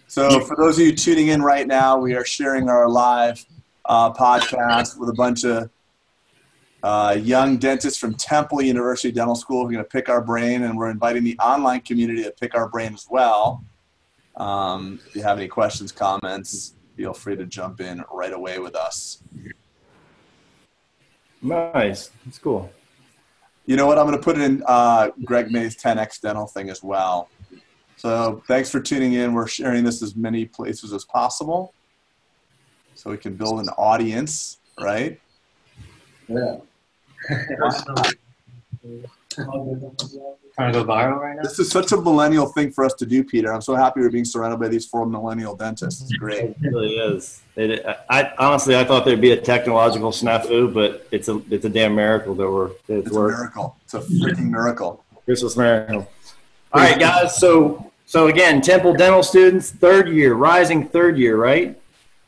So for those of you tuning in right now, we are sharing our live podcast with a bunch of young dentists from Temple University Dental School. We're going to pick our brain, and we're inviting the online community to pick our brain as well. If you have any questions, comments, feel free to jump in right away with us. Nice. That's cool. You know what? I'm going to put it in Greg May's 10X Dental thing as well. So thanks for tuning in. We're sharing this as many places as possible so we can build an audience, right? Yeah. Trying to go viral right now? This is such a millennial thing for us to do, Peter. I'm so happy we're being surrounded by these 4 millennial dentists. It's great. It really is. Honestly, I thought there'd be a technological snafu, but it's a damn miracle that it's a miracle. It's a freaking miracle. Christmas miracle. All right, guys. So again, Temple Dental students, rising third year, right?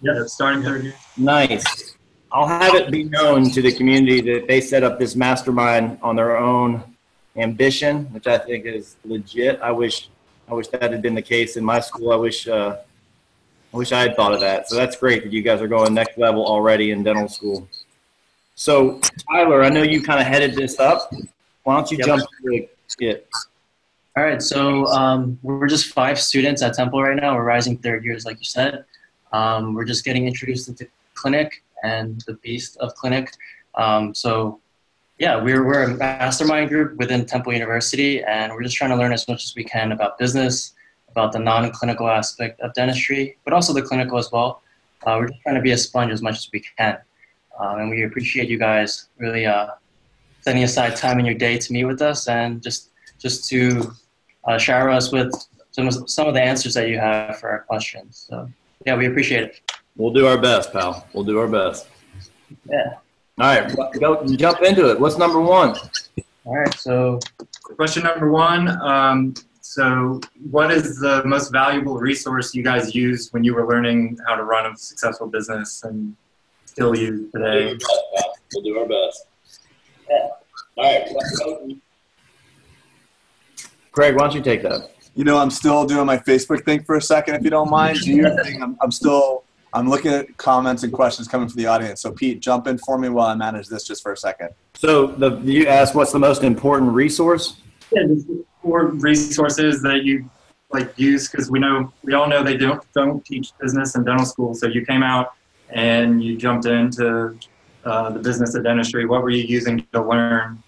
Yeah, starting third year. Nice. I'll have it be known to the community that they set up this mastermind on their own ambition, which I think is legit. I wish that had been the case in my school. I wish I had thought of that. So that's great that you guys are going next level already in dental school. So Tyler, I know you kind of headed this up. Why don't you jump into it? All right, so we're just 5 students at Temple right now. We're rising third years, like you said. We're just getting introduced into clinic and the beast of clinic. So yeah, we're a mastermind group within Temple University, and we're just trying to learn as much as we can about business, about the non-clinical aspect of dentistry, but also the clinical as well. We're just trying to be a sponge as much as we can. And we appreciate you guys really setting aside time in your day to meet with us and just to shower us with some of the answers that you have for our questions. So yeah, we appreciate it. We'll do our best, pal. We'll do our best. Yeah. All right, go jump into it. What's number 1? All right, so Question number 1. So what is the most valuable resource you guys used when you were learning how to run a successful business and still use today? We'll do our best. Yeah. All right. Craig, why don't you take that? You know, I'm still doing my Facebook thing for a second, if you don't mind. Do your thing. I'm looking at comments and questions coming from the audience. So Pete, jump in for me while I manage this just for a second. So you asked what's the most important resource? Yeah, just 4 resources that you use, because we all know they don't teach business in dental school. So you came out and you jumped into the business of dentistry. What were you using to learn?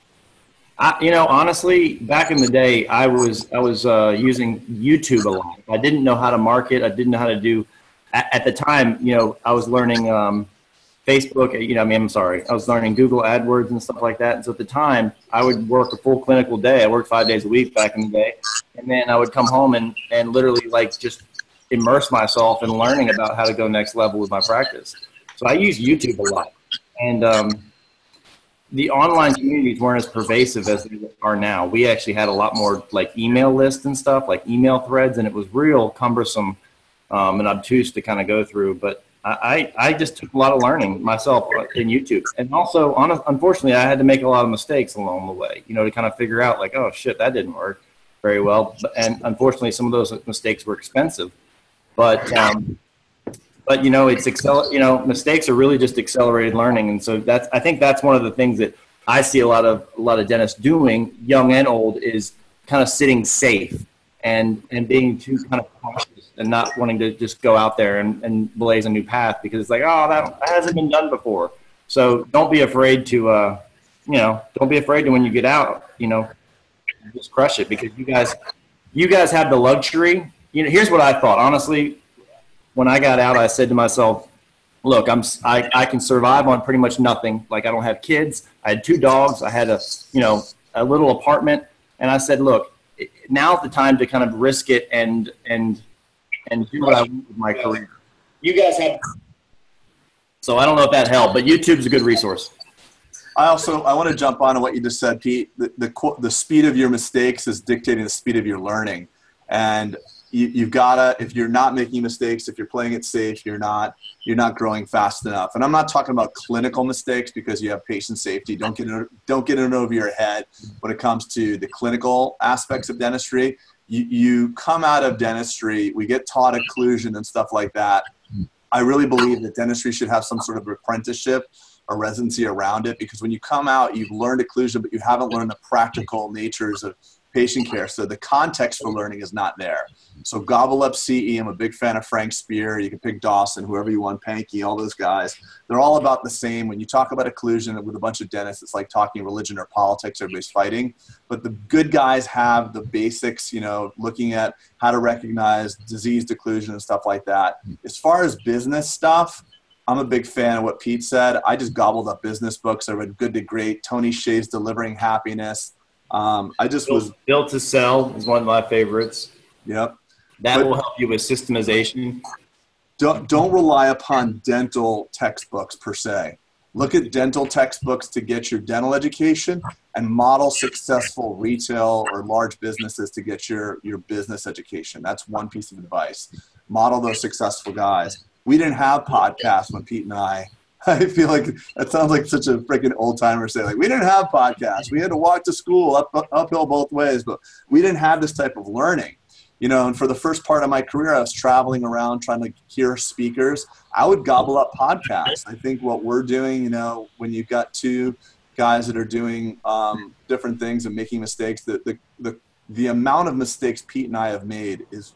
Honestly, back in the day, I was using YouTube a lot. I didn't know how to market. I didn't know how to do. At the time, I was learning Facebook. I was learning Google AdWords and stuff like that. And so at the time, I would work a full clinical day. I worked 5 days a week back in the day, and then I would come home and literally just immerse myself in learning about how to go next level with my practice. So I use YouTube a lot, and the online communities weren't as pervasive as they are now. We actually had a lot more email lists and stuff, like email threads, and it was real cumbersome and obtuse to kind of go through. But I just took a lot of learning myself in YouTube. And also, unfortunately, I had to make a lot of mistakes along the way, to kind of figure out oh, shit, that didn't work very well. And unfortunately, some of those mistakes were expensive. But it's mistakes are really just accelerated learning. And so I think that's one of the things that I see a lot of dentists doing, young and old, is kind of sitting safe and being too kind of cautious and not wanting to just go out there and blaze a new path, because it's that hasn't been done before. So don't be afraid to, don't be afraid to, when you get out, just crush it, because you guys have the luxury. Here's what I thought, honestly. When I got out, I said to myself, look, I can survive on pretty much nothing. I don't have kids. I had 2 dogs. I had a little apartment. And I said, look, now's the time to kind of risk it and do what I want with my career. You guys have, so I don't know if that helped, but YouTube's a good resource. I want to jump on what you just said, Pete. The speed of your mistakes is dictating the speed of your learning. And you've got to, if you're not making mistakes, if you're playing it safe, you're not growing fast enough. And I'm not talking about clinical mistakes, because you have patient safety. Don't get it over your head when it comes to the clinical aspects of dentistry. you come out of dentistry, we get taught occlusion and stuff like that. I really believe that dentistry should have some sort of apprenticeship or residency around it, because when you come out, you've learned occlusion, but you haven't learned the practical natures of patient care. So the context for learning is not there. So gobble up CE. I'm a big fan of Frank Spear. You can pick Dawson, whoever you want, Pankey, all those guys. They're all about the same. When you talk about occlusion with a bunch of dentists, it's like talking religion or politics. Everybody's fighting. But the good guys have the basics, looking at how to recognize diseased occlusion and stuff like that. As far as business stuff, I'm a big fan of what Pete said. I just gobbled up business books. I read Good to Great, Tony Hsieh's Delivering Happiness. I just was Built to Sell is one of my favorites. Yep. That will help you with systemization. Don't rely upon dental textbooks per se. Look at dental textbooks to get your dental education, and model successful retail or large businesses to get your business education. That's one piece of advice. Model those successful guys. We didn't have podcasts when Pete and I feel like that sounds like such a freaking old timer say, like, we didn't have podcasts. We had to walk to school uphill both ways, but we didn't have this type of learning. And for the first part of my career, I was traveling around trying to hear speakers. I would gobble up podcasts. I think what we're doing, when you've got two guys that are doing different things and making mistakes, the amount of mistakes Pete and I have made is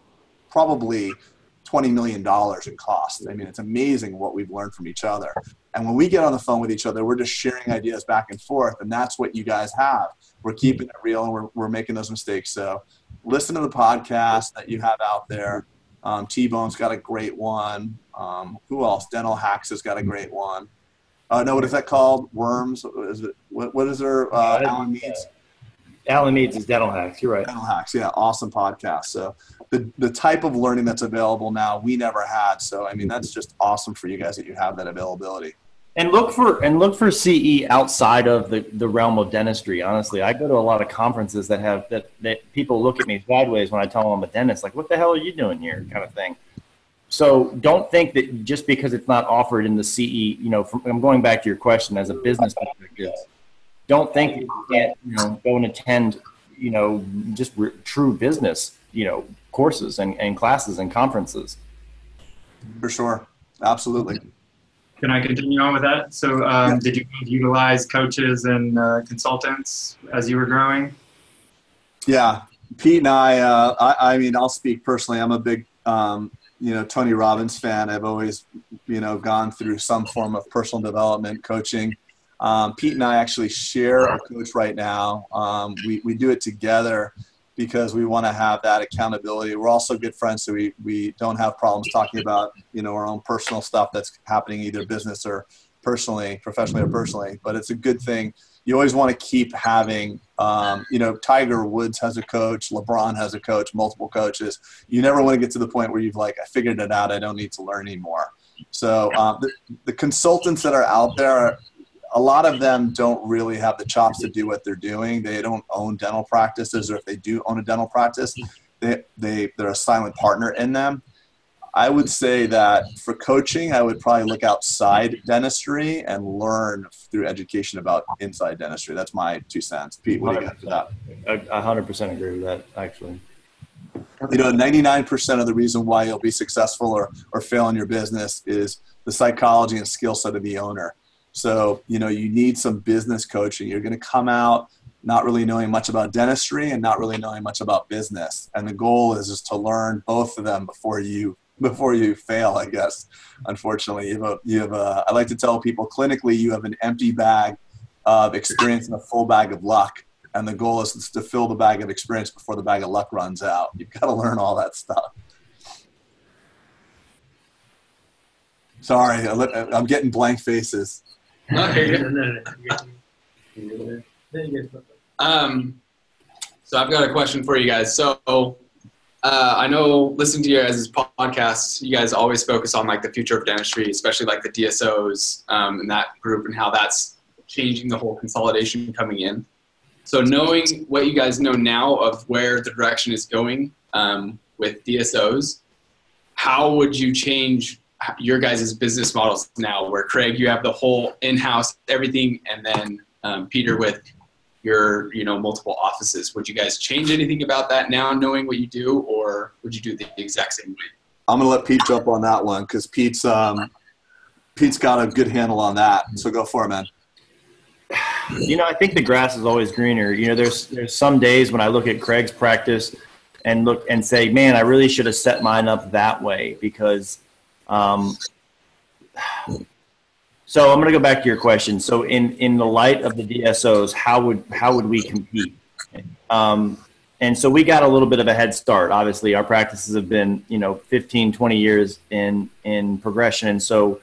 probably $20 million in cost. I mean, it's amazing what we've learned from each other. And when we get on the phone with each other, we're just sharing ideas back and forth. And that's what you guys have. We're keeping it real, and we're making those mistakes. So listen to the podcast that you have out there. T-Bone's got a great one. Who else? Dental Hacks has got a great one. No, what is that called? Worms? Is it? What is there? Alan Meads? Alan Meads is Dental Hacks. You're right. Dental Hacks, yeah, awesome podcast. So the type of learning that's available now, we never had. So I mean, that's just awesome for you guys that you have that availability. And look for CE outside of the realm of dentistry. Honestly, I go to a lot of conferences that people look at me sideways when I tell them I'm a dentist. Like, what the hell are you doing here, kind of thing. So don't think that just because it's not offered in the CE, I'm going back to your question as a business perspective. Don't think that you can't, go and attend, just true business, courses and classes and conferences. For sure. Absolutely. Can I continue on with that? So did you utilize coaches and consultants as you were growing? Yeah. Pete and I mean, I'll speak personally. I'm a big, Tony Robbins fan. I've always, gone through some form of personal development coaching. Pete and I actually share a coach right now. We do it together because we want to have that accountability. We're also good friends, so we don't have problems talking about, our own personal stuff that's happening either business or personally, professionally or personally. But it's a good thing. You always want to keep having, Tiger Woods has a coach, LeBron has a coach, multiple coaches. You never want to get to the point where you've I figured it out. I don't need to learn anymore. So the consultants that are out there, a lot of them don't really have the chops to do what they're doing. They don't own dental practices, or if they do own a dental practice, they're a silent partner in them. I would say that for coaching, I would probably look outside dentistry and learn through education about inside dentistry. That's my 2 cents. Pete, what do you got for that? I 100% agree with that, actually. 99% of the reason why you'll be successful or fail in your business is the psychology and skill set of the owner. So, you need some business coaching. You're going to come out not really knowing much about dentistry and not really knowing much about business. And the goal is just to learn both of them before you fail, I guess. Unfortunately, I like to tell people clinically, you have an empty bag of experience and a full bag of luck. And the goal is to fill the bag of experience before the bag of luck runs out. You've got to learn all that stuff. Sorry, I'm getting blank faces. So I've got a question for you guys. So I know listening to you guys' podcasts, you guys always focus on the future of dentistry, especially the DSOs and that group and how that's changing the whole consolidation coming in. So knowing what you guys know now of where the direction is going with DSOs, how would you change your guys' business models now, where Craig, you have the whole in-house everything, and then Peter with your, multiple offices. Would you guys change anything about that now, knowing what you do, or would you do the exact same way? I'm going to let Pete jump on that one because Pete's got a good handle on that. So go for it, man. I think the grass is always greener. There's some days when I look at Craig's practice and look and say, man, I really should have set mine up that way because, so I'm going to go back to your question. So in the light of the DSOs, how would we compete? And so we got a little bit of a head start. Obviously, our practices have been, 15, 20 years in progression. And so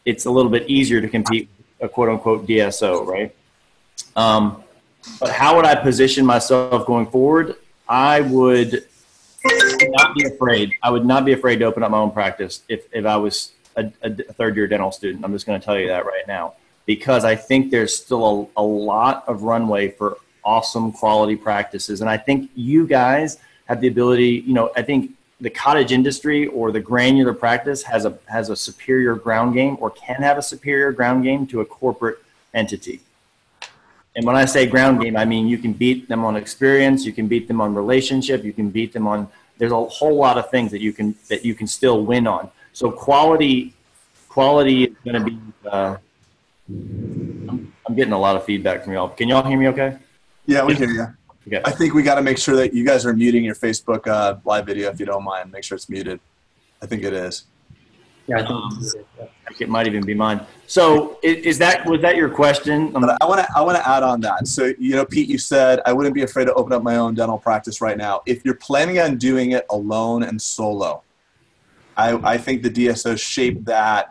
it's a little bit easier to compete a quote unquote DSO, right? But how would I position myself going forward? I would not be afraid. I would not be afraid to open up my own practice if I was a third-year dental student. I'm just going to tell you that right now, because I think there's still a lot of runway for awesome quality practices. And I think you guys have the ability, I think the cottage industry or the granular practice has a superior ground game, or can have a superior ground game to a corporate entity. And when I say ground game, I mean you can beat them on experience, you can beat them on relationship, you can beat them on, there's a whole lot of things that you can still win on. So quality is going to be, I'm getting a lot of feedback from y'all. Can y'all hear me okay? Yeah, we hear you. Okay. I think we got to make sure that you guys are muting your Facebook live video, if you don't mind. Make sure it's muted. I think it is. Yeah, I think it might even be mine. So was that your question? But I want to add on that. So, Pete, you said I wouldn't be afraid to open up my own dental practice right now. If you're planning on doing it alone and solo, I think the DSOs shape that.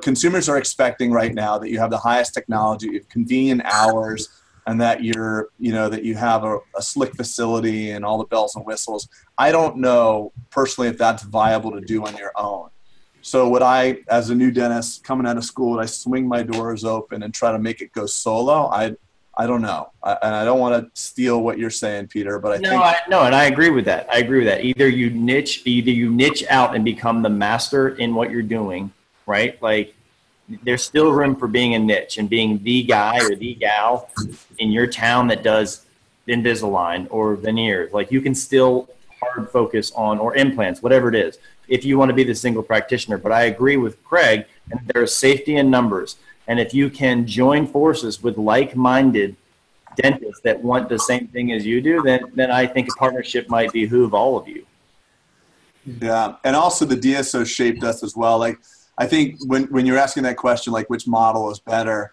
Consumers are expecting right now that you have the highest technology, you have convenient hours, and that that you have a slick facility and all the bells and whistles. I don't know personally if that's viable to do on your own. So would I, as a new dentist coming out of school, would I swing my doors open and try to make it go solo? I don't know. And I don't want to steal what you're saying, Peter, but and I agree with that. Either you niche out and become the master in what you're doing, right? Like, there's still room for being a niche and being the guy or the gal in your town that does Invisalign or veneers. Like, you can still hard focus on, or implants, whatever it is, if you want to be the single practitioner. But I agree with Craig, and there is safety in numbers. And if you can join forces with like-minded dentists that want the same thing as you do, then I think a partnership might behoove all of you. Yeah, and also the DSO shaped us as well. Like, I think when you're asking that question, like which model is better,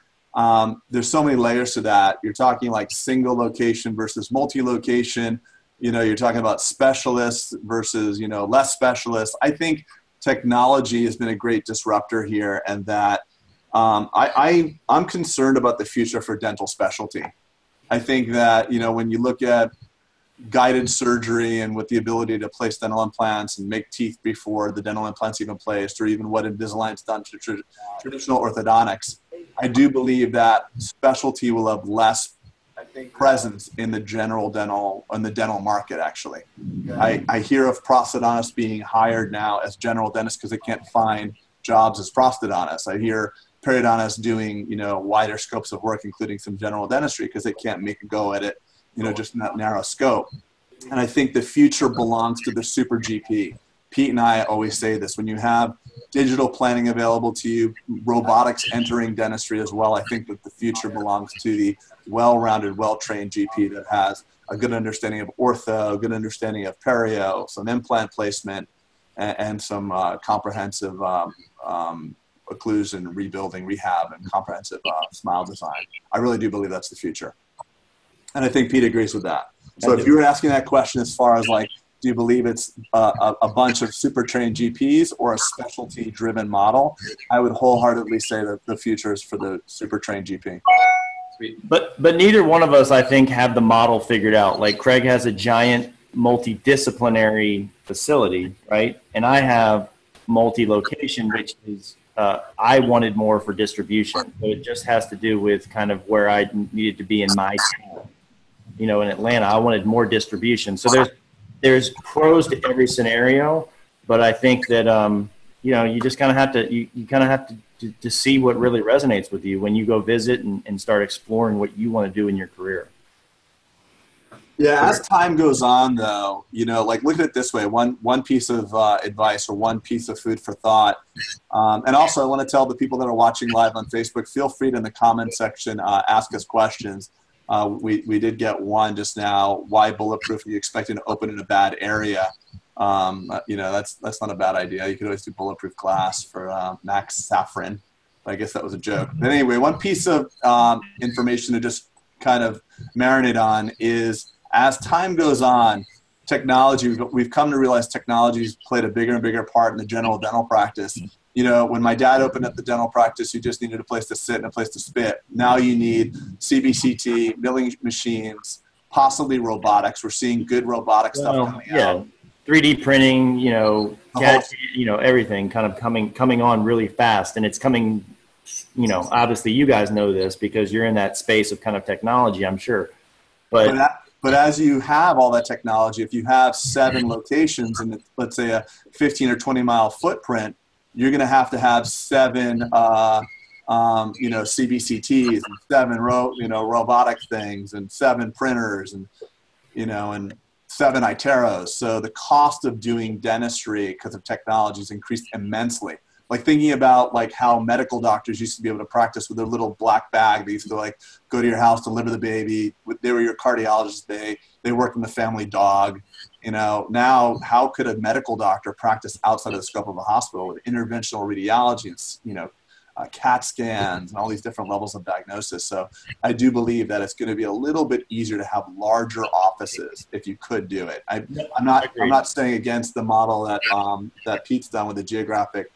there's so many layers to that. You're talking like single location versus multi-location. You're talking about specialists versus, less specialists. I think technology has been a great disruptor here, and that I'm concerned about the future for dental specialty. I think that, when you look at guided surgery and with the ability to place dental implants and make teeth before the dental implants even placed, or even what Invisalign's done to traditional orthodontics, I do believe that specialty will have less presence in the dental market, actually. I hear of prosthodontists being hired now as general dentists because they can't find jobs as prosthodontists. I hear periodontists doing, wider scopes of work, including some general dentistry, because they can't make a go at it, just in that narrow scope. And I think the future belongs to the super GP. Pete and I always say this: when you have digital planning available to you, robotics entering dentistry as well, I think that the future belongs to the well-rounded, well-trained GP that has a good understanding of ortho, a good understanding of perio, some implant placement, and some comprehensive occlusion, rebuilding, rehab, and comprehensive smile design. I really do believe that's the future. And I think Pete agrees with that. So if you were asking that question as far as like, do you believe it's a bunch of super trained GPs or a specialty driven model, I would wholeheartedly say that the future is for the super trained GP. But neither one of us, I think, have the model figured out. Like, Craig has a giant multidisciplinary facility, right? And I have multi-location, which is I wanted more for distribution. So it just has to do with kind of where I needed to be in my town. In Atlanta, I wanted more distribution. So there's pros to every scenario, but I think that you just kind of have to you kind of have to see what really resonates with you when you go visit and start exploring what you want to do in your career. Yeah, as time goes on, though, you know, like look at it this way: one piece of advice or one piece of food for thought. And also, I want to tell the people that are watching live on Facebook: feel free to in the comment section ask us questions. We did get one just now. Why Bulletproof are you expecting to open in a bad area? You know, that's not a bad idea. You could always do Bulletproof class for Max Saffron. I guess that was a joke. But anyway, one piece of information to just kind of marinate on is, as time goes on, technology, we've come to realize technology's played a bigger and bigger part in the general dental practice. You know, when my dad opened up the dental practice, you just needed a place to sit and a place to spit. Now you need CBCT, milling machines, possibly robotics. We're seeing good robotic stuff coming out. 3D printing, you know, CAD, you know, everything kind of coming on really fast, and it's coming. You know, obviously, you guys know this because you're in that space of kind of technology, I'm sure. But as you have all that technology, if you have 7 locations and let's say a 15 or 20 mile footprint, you're going to have 7, you know, CBCTs and 7 robotic things and 7 printers and, you know, and 7 iteros. So the cost of doing dentistry because of technology has increased immensely. Like thinking about like how medical doctors used to be able to practice with their little black bag. They used to like go to your house, deliver the baby. They were your cardiologist. They worked in the family dog. You know, now how could a medical doctor practice outside of the scope of a hospital with interventional radiology and, you know, CAT scans and all these different levels of diagnosis? So I do believe that it's going to be a little bit easier to have larger offices if you could do it. I'm not saying against the model that that Pete's done with the geographic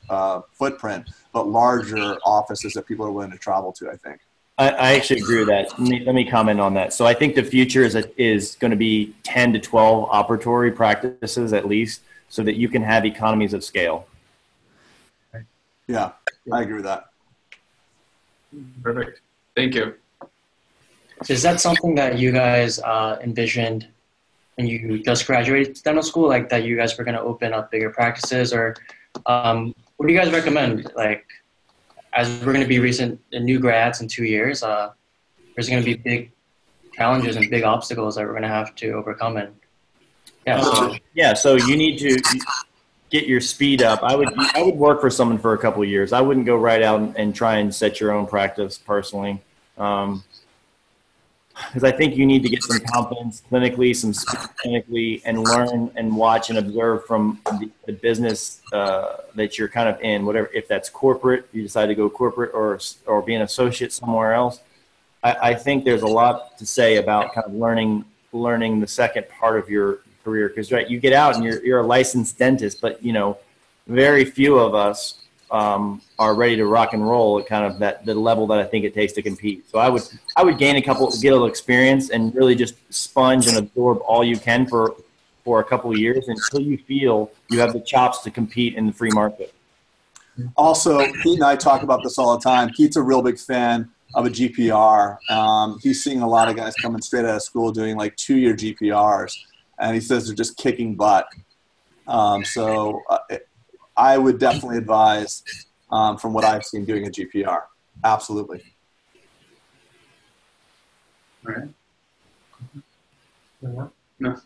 footprint, but larger offices that people are willing to travel to, I think. I actually agree with that. Let me comment on that. So I think the future is going to be 10 to 12 operatory practices at least, so that you can have economies of scale. Yeah, I agree with that. Perfect. Thank you. Is that something that you guys envisioned when you just graduated dental school, like that you guys were going to open up bigger practices, or what do you guys recommend? Like, as we're going to be new grads in 2 years, there's going to be big challenges and big obstacles that we're going to have to overcome. And so you need to get your speed up. I would work for someone for a couple of years. I wouldn't go right out and try and set your own practice personally. Because I think you need to get some confidence clinically, some speed clinically, and learn and watch and observe from the business that you're kind of in, whatever, if that's corporate, you decide to go corporate, or be an associate somewhere else. I think there's a lot to say about kind of learning the second part of your career, because right, you get out and you're a licensed dentist, but you know, very few of us are ready to rock and roll at kind of the level that I think it takes to compete. So I would get a little experience and really just sponge and absorb all you can for a couple of years until you feel you have the chops to compete in the free market. Also, Pete and I talk about this all the time. Pete's a real big fan of a GPR. He's seeing a lot of guys coming straight out of school doing like 2-year GPRs, and he says they're just kicking butt. I would definitely advise, from what I've seen, doing a GPR. Absolutely. All right. No,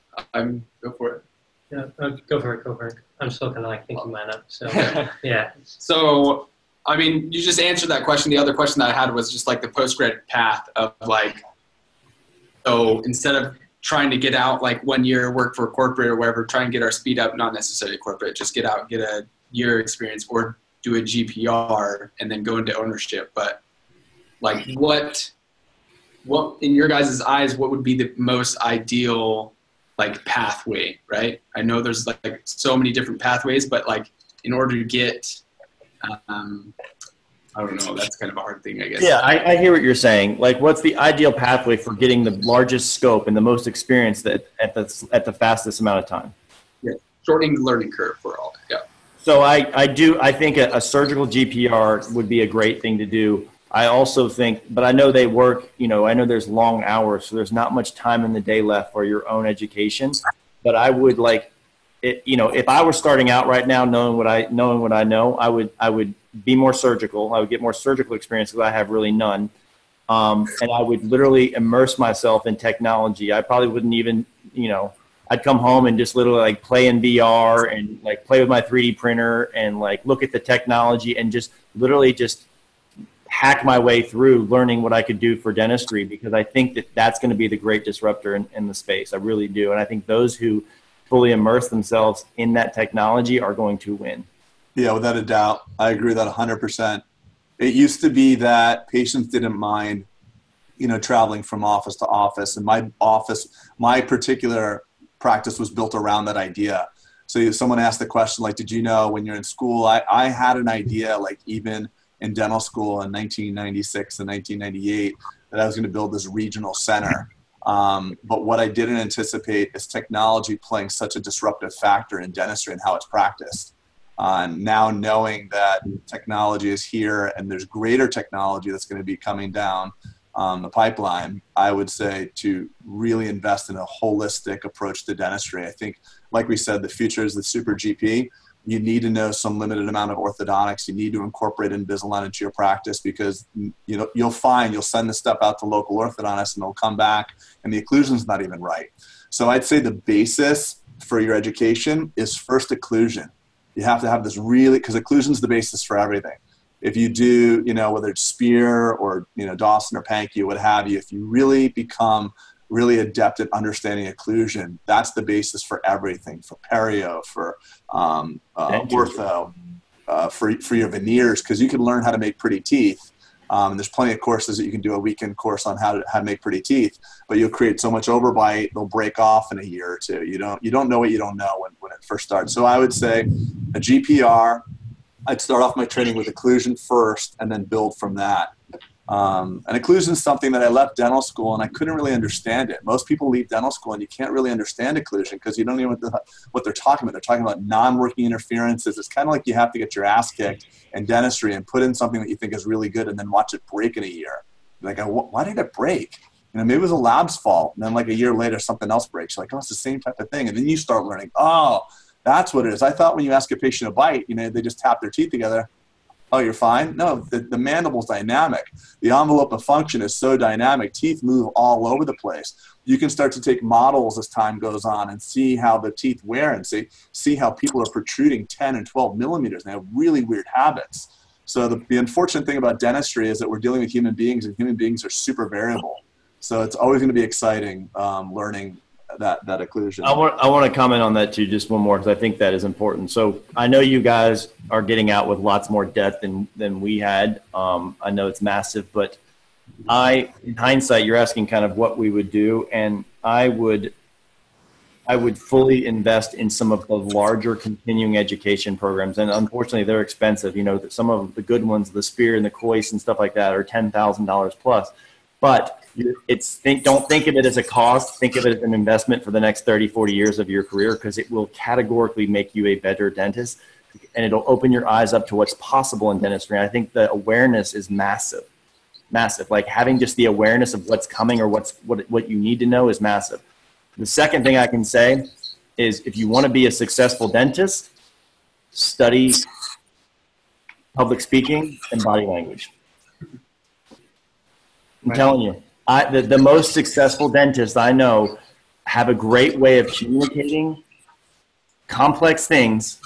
go for it. Yeah, go for it. I'm still kind of like thinking mine up. So yeah. So, I mean, you just answered that question. The other question that I had was just like the post-grad path of like, so instead of trying to get out like 1 year work for corporate or whatever, try and get our speed up, not necessarily corporate, just get out, get a year experience, or do a GPR and then go into ownership. But like what in your guys' eyes, what would be the most ideal like pathway, right? I know there's like so many different pathways, but like in order to get, I don't know, that's kind of a hard thing, I guess. Yeah, I hear what you're saying. Like, what's the ideal pathway for getting the largest scope and the most experience at the fastest amount of time? Yeah, shortening the learning curve for all. Yeah. So I think a surgical GPR would be a great thing to do. I also think, but I know they work, you know, I know there's long hours, so there's not much time in the day left for your own education. But I would like, you know, if I were starting out right now, knowing what I know, I would be more surgical. I would get more surgical experience because I have really none. and I would literally immerse myself in technology. I probably wouldn't even, I'd come home and just literally like play in VR and like play with my 3D printer and like look at the technology and just literally just hack my way through learning what I could do for dentistry, because I think that that's going to be the great disruptor in the space. I really do. And I think those who fully immerse themselves in that technology are going to win. Yeah, without a doubt. I agree with that 100%. It used to be that patients didn't mind, traveling from office to office. And my particular practice was built around that idea. So if someone asked the question, like, did you know when you're in school? I had an idea, like even in dental school in 1996 and 1998, that I was going to build this regional center. But what I didn't anticipate is technology playing such a disruptive factor in dentistry and how it's practiced. Now knowing that technology is here and there's greater technology that's going to be coming down the pipeline, I would say to really invest in a holistic approach to dentistry. I think, like we said, the future is the super GP. You need to know some limited amount of orthodontics. You need to incorporate Invisalign into your practice, because you'll send the stuff out to local orthodontists and they'll come back and the occlusion's not even right. So I'd say the basis for your education is first occlusion. You have to have this because occlusion is the basis for everything. If you do, whether it's Spear or, Dawson or Pankey, what have you, if you really become really adept at understanding occlusion, that's the basis for everything, for perio, for ortho, for your veneers, because you can learn how to make pretty teeth. And there's plenty of courses that you can do, a weekend course on how to make pretty teeth, but you'll create so much overbite, they'll break off in a year or two. You don't know what you don't know when it first starts. So I would say a GPR, I'd start off my training with occlusion first and then build from that. And occlusion is something that I left dental school and I couldn't really understand it. Most people leave dental school and you can't really understand occlusion because you don't know what they're talking about. They're talking about non-working interferences. It's kind of like you have to get your ass kicked in dentistry and put in something that you think is really good and then watch it break in a year. Like, why did it break? Maybe it was a lab's fault. And then like a year later, something else breaks. You're like, oh, it's the same type of thing. And then you start learning, oh, that's what it is. I thought when you ask a patient to bite, they just tap their teeth together. Oh, you're fine? No, the mandible's dynamic. The envelope of function is so dynamic. Teeth move all over the place. You can start to take models as time goes on and see how the teeth wear and see how people are protruding 10 and 12 millimeters. And they have really weird habits. So the unfortunate thing about dentistry is that we're dealing with human beings, and human beings are super variable. So it's always going to be exciting learning that occlusion. I want to comment on that too, just one more, because I think that is important. So I know you guys are getting out with lots more depth than we had. I know it's massive, but in hindsight, you're asking kind of what we would do, and I would fully invest in some of the larger continuing education programs. And unfortunately, they're expensive. Some of the good ones, the Spear and the Cois and stuff like that, are $10,000 plus. But don't think of it as a cost. Think of it as an investment for the next 30, 40 years of your career, because it will categorically make you a better dentist, and it'll open your eyes up to what's possible in dentistry. And I think the awareness is massive. Like having just the awareness of what's coming or what you need to know is massive. The second thing I can say is, if you want to be a successful dentist, study public speaking and body language. I'm telling you, the most successful dentists I know have a great way of communicating complex things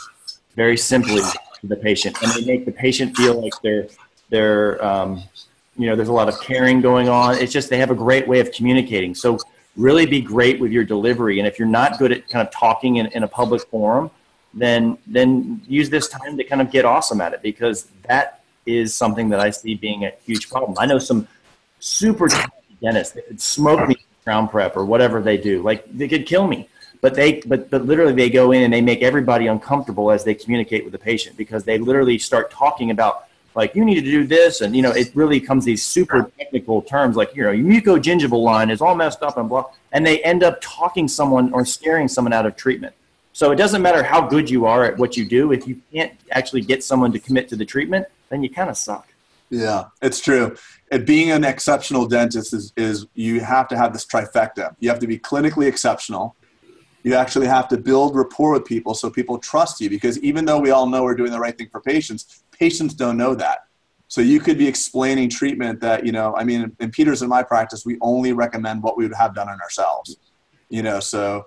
very simply to the patient, and they make the patient feel like there's a lot of caring going on. It's just they have a great way of communicating. So really be great with your delivery, and if you're not good at kind of talking in a public forum, then use this time to kind of get awesome at it, because that is something that I see being a huge problem. I know some super talented dentists that could smoke me crown prep or whatever they do. Like, they could kill me, but literally they go in and they make everybody uncomfortable as they communicate with the patient, because they literally start talking about, like, you need to do this. And, it really comes these super technical terms like, your mucogingival line is all messed up and blah. And they end up talking someone or scaring someone out of treatment. So it doesn't matter how good you are at what you do. If you can't actually get someone to commit to the treatment, then you kind of suck. Yeah, it's true. And being an exceptional dentist is you have to have this trifecta. You have to be clinically exceptional. You actually have to build rapport with people so people trust you, because even though we all know we're doing the right thing for patients, patients don't know that. So you could be explaining treatment that, you know, I mean, in Peter's, in my practice, we only recommend what we would have done on ourselves, you know, so,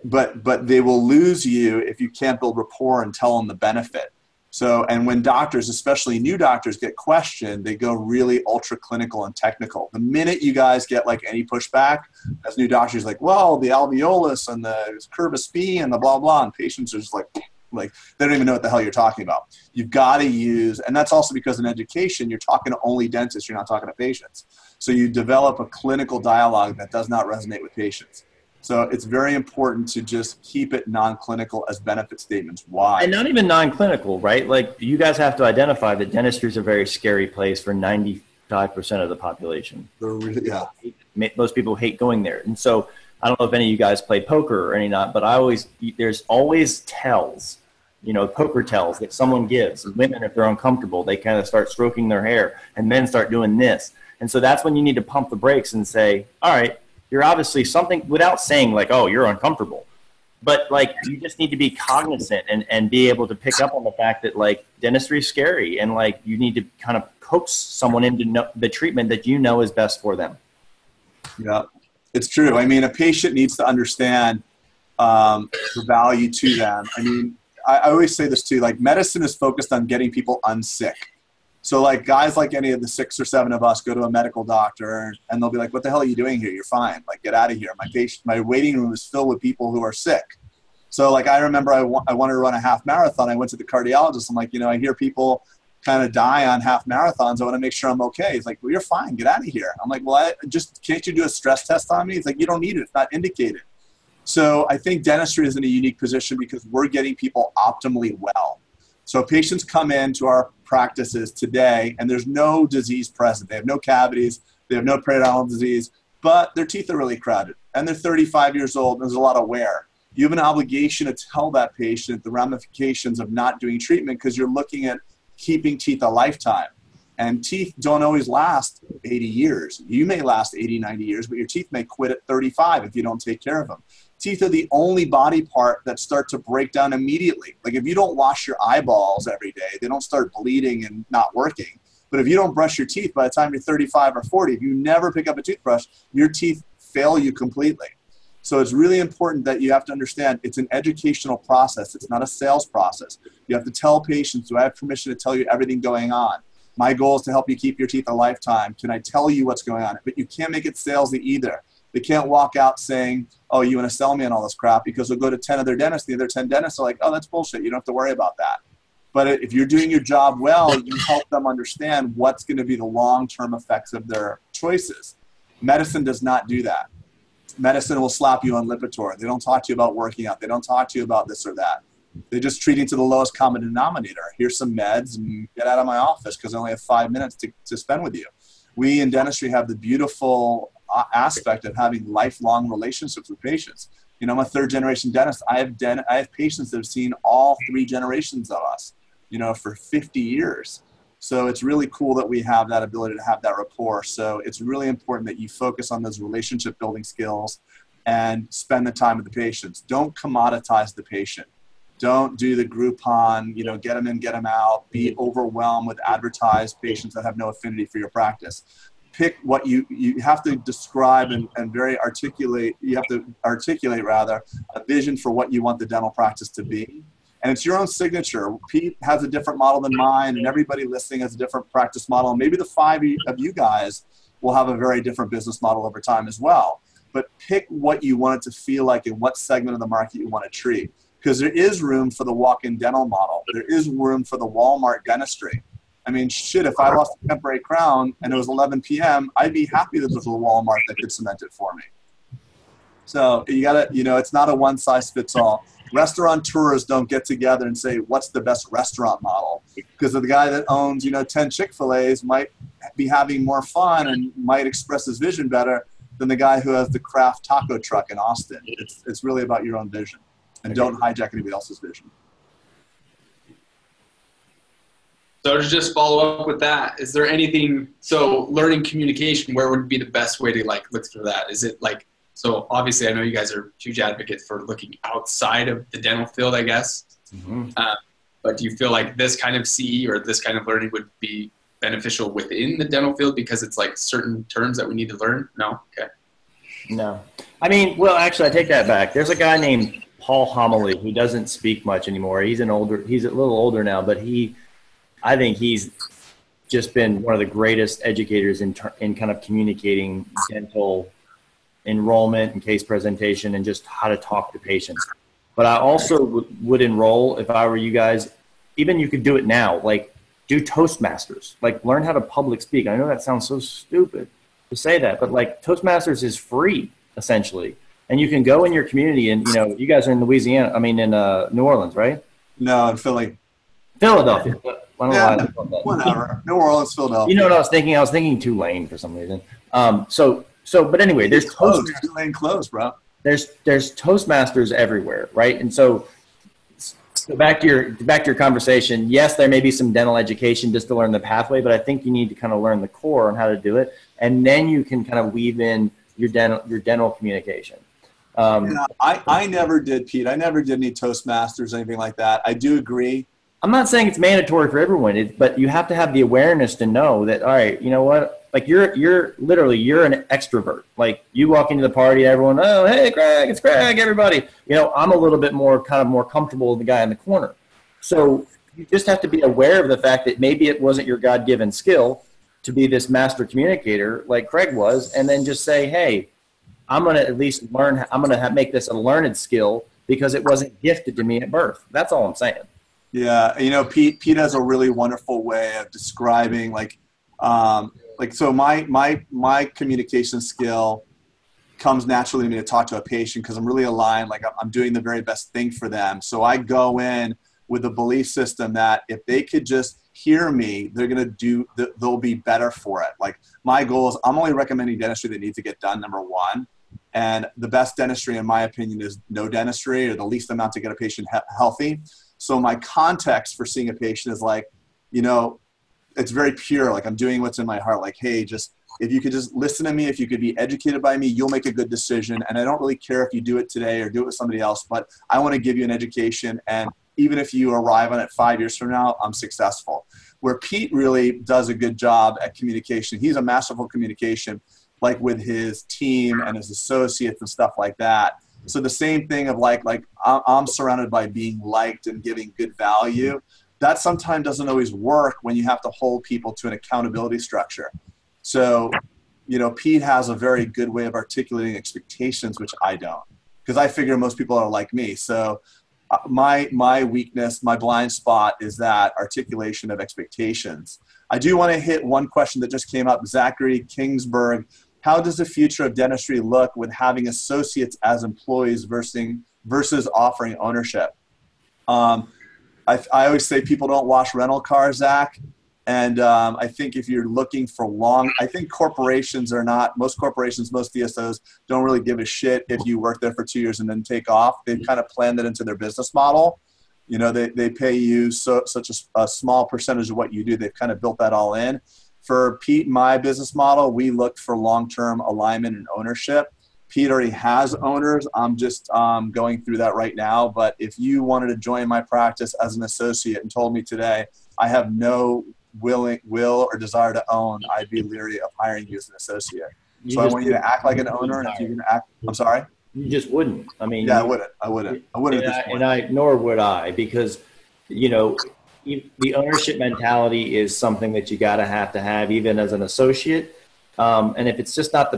but they will lose you if you can't build rapport and tell them the benefit. So, and when doctors, especially new doctors, get questioned, they go really ultra clinical and technical. The minute you guys get like any pushback as new doctors, like, well, the alveolus and the curvus B and the blah, blah, and patients are just like they don't even know what the hell you're talking about. You've got to use, and that's also because in education, you're talking to only dentists, you're not talking to patients. So you develop a clinical dialogue that does not resonate with patients. So it's very important to just keep it non-clinical as benefit statements. Why? And not even non-clinical, right? Like you guys have to identify that dentistry is a very scary place for 95% of the population. Yeah. Most people hate going there. And so I don't know if any of you guys play poker or any not, but there's always tells, you know, poker tells that someone gives. Women, if they're uncomfortable, they kind of start stroking their hair, and men start doing this. And so that's when you need to pump the brakes and say, all right, you're obviously something, without saying like, oh, you're uncomfortable. But like, you just need to be cognizant and be able to pick up on the fact that like dentistry is scary, and like you need to kind of coax someone into the treatment that you know is best for them. Yeah, it's true. I mean, a patient needs to understand the value to them. I mean, I always say this too, like medicine is focused on getting people unsick. So like guys like any of the 6 or 7 of us go to a medical doctor and they'll be like, what the hell are you doing here? You're fine. Like, get out of here. My waiting room is filled with people who are sick. So like, I remember I wanted to run a half marathon. I went to the cardiologist. I'm like, you know, I hear people kind of die on half marathons. I want to make sure I'm okay. He's like, well, you're fine. Get out of here. I'm like, well, can't you do a stress test on me? He's like, you don't need it. It's not indicated. So I think dentistry is in a unique position because we're getting people optimally well. So patients come into our practices today and there's no disease present. They have no cavities, they have no periodontal disease, but their teeth are really crowded and they're 35 years old and there's a lot of wear. You have an obligation to tell that patient the ramifications of not doing treatment because you're looking at keeping teeth a lifetime. And teeth don't always last 80 years. You may last 80, 90 years, but your teeth may quit at 35 if you don't take care of them. Teeth are the only body part that start to break down immediately. Like if you don't wash your eyeballs every day, they don't start bleeding and not working. But if you don't brush your teeth by the time you're 35 or 40, if you never pick up a toothbrush, your teeth fail you completely. So it's really important that you have to understand it's an educational process. It's not a sales process. You have to tell patients, do I have permission to tell you everything going on? My goal is to help you keep your teeth a lifetime. Can I tell you what's going on? But you can't make it salesy either. They can't walk out saying, oh, you want to sell me on all this crap, because they'll go to 10 of their dentists. The other 10 dentists are like, oh, that's bullshit. You don't have to worry about that. But if you're doing your job well, you help them understand what's going to be the long-term effects of their choices. Medicine does not do that. Medicine will slap you on Lipitor. They don't talk to you about working out. They don't talk to you about this or that. They're just treating to the lowest common denominator. Here's some meds and get out of my office because I only have 5 minutes to spend with you. We in dentistry have the beautiful aspect of having lifelong relationships with patients. You know, I'm a 3rd-generation dentist. I have patients that have seen all 3 generations of us, you know, for 50 years. So it's really cool that we have that ability to have that rapport. So it's really important that you focus on those relationship building skills and spend the time with the patients. Don't commoditize the patient. Don't do the Groupon, you know, get them in, get them out. Be overwhelmed with advertised patients that have no affinity for your practice. Pick what you have to describe and very articulate. You have to articulate rather a vision for what you want the dental practice to be. And it's your own signature. Pete has a different model than mine, and everybody listening has a different practice model. And maybe the 5 of you guys will have a very different business model over time as well. But pick what you want it to feel like and what segment of the market you want to treat. Because there is room for the walk-in dental model. There is room for the Walmart dentistry. I mean, shit, if I lost a temporary crown and it was 11 p.m., I'd be happy that there was a Walmart that could cement it for me. So you got to, you know, it's not a one-size-fits-all. Restaurateurs don't get together and say, what's the best restaurant model? Because the guy that owns, you know, 10 Chick-fil-A's might be having more fun and might express his vision better than the guy who has the craft taco truck in Austin. It's really about your own vision. And don't hijack anybody else's vision. So to just follow up with that, is there anything, so learning communication, where would be the best way to like look for that? Is it like, so obviously I know you guys are huge advocates for looking outside of the dental field, I guess. Mm-hmm. But do you feel like this kind of CE or this kind of learning would be beneficial within the dental field because it's like certain terms that we need to learn? No? Okay. No. I mean, well, actually, I take that back. There's a guy named Paul Homily who doesn't speak much anymore. He's a little older now, but I think he's just been one of the greatest educators in kind of communicating dental enrollment and case presentation and just how to talk to patients. But I also would enroll, if I were you guys, even you could do it now, like do Toastmasters, like learn how to public speak. I know that sounds so stupid to say that, but like Toastmasters is free essentially. And you can go in your community and, you guys are in Louisiana, in New Orleans, right? No, in Philly. Philadelphia. Whatever. New Orleans, Philadelphia. You know what I was thinking? I was thinking Tulane for some reason. But anyway, there's Toastmasters. Tulane close, bro. There's Toastmasters everywhere, right? And so back to your conversation. Yes, there may be some dental education just to learn the pathway, but I think you need to kind of learn the core on how to do it, and then you can kind of weave in your dental communication. I never did, Pete. I never did any Toastmasters or anything like that. I do agree. I'm not saying it's mandatory for everyone, but you have to have the awareness to know that, all right, you know what? Like you're an extrovert. Like you walk into the party, everyone, oh, hey, Greg, it's Greg, everybody. I'm a little bit more comfortable with the guy in the corner. So you just have to be aware of the fact that maybe it wasn't your God-given skill to be this master communicator like Craig was, and then just say, hey, I'm going to at least learn. I'm going to make this a learned skill because it wasn't gifted to me at birth. That's all I'm saying. Yeah, Pete has a really wonderful way of describing so my communication skill comes naturally to me to talk to a patient because I'm really aligned, like I'm doing the very best thing for them. So I go in with a belief system that if they could just hear me, they'll be better for it. Like my goal is I'm only recommending dentistry that needs to get done, number one. And the best dentistry, in my opinion, is no dentistry or the least amount to get a patient healthy. So my context for seeing a patient is like, it's very pure. Like I'm doing what's in my heart. Like, hey, if you could just listen to me, if you could be educated by me, you'll make a good decision. And I don't really care if you do it today or do it with somebody else, but I want to give you an education. And even if you arrive on it 5 years from now, I'm successful. Where Pete really does a good job at communication. He's a masterful communication, like with his team and his associates and stuff like that. So the same thing of like I'm surrounded by being liked and giving good value. That sometimes doesn't always work when you have to hold people to an accountability structure. So, Pete has a very good way of articulating expectations, which I don't, because I figure most people are like me. So my weakness, my blind spot is that articulation of expectations. I do want to hit one question that just came up. Zachary Kingsburg, how does the future of dentistry look with having associates as employees versus offering ownership? I always say people don't wash rental cars, Zach. And I think if you're looking for I think most corporations, most DSOs don't really give a shit if you work there for 2 years and then take off. They've kind of planned it into their business model. They pay you such a small percentage of what you do. They've kind of built that all in. For Pete and my business model, we look for long-term alignment and ownership. Pete already has owners. I'm just going through that right now. But if you wanted to join my practice as an associate and told me today I have no will or desire to own, I'd be leery of hiring you as an associate. So I want you to act like an owner, and if you're going to act, I'm sorry? You just wouldn't. I wouldn't. Nor would I, because, the ownership mentality is something that you got to have even as an associate. And if it's just not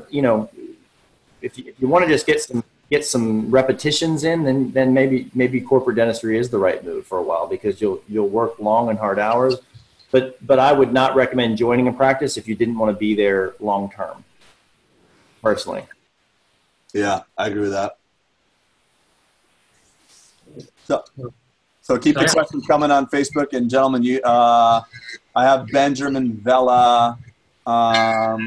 if you want to just get some repetitions in, then maybe corporate dentistry is the right move for a while, because you'll work long and hard hours. But I would not recommend joining a practice if you didn't want to be there long term, personally. Yeah, I agree with that. So keep the questions coming on Facebook. And gentlemen, I have Benjamin Vela,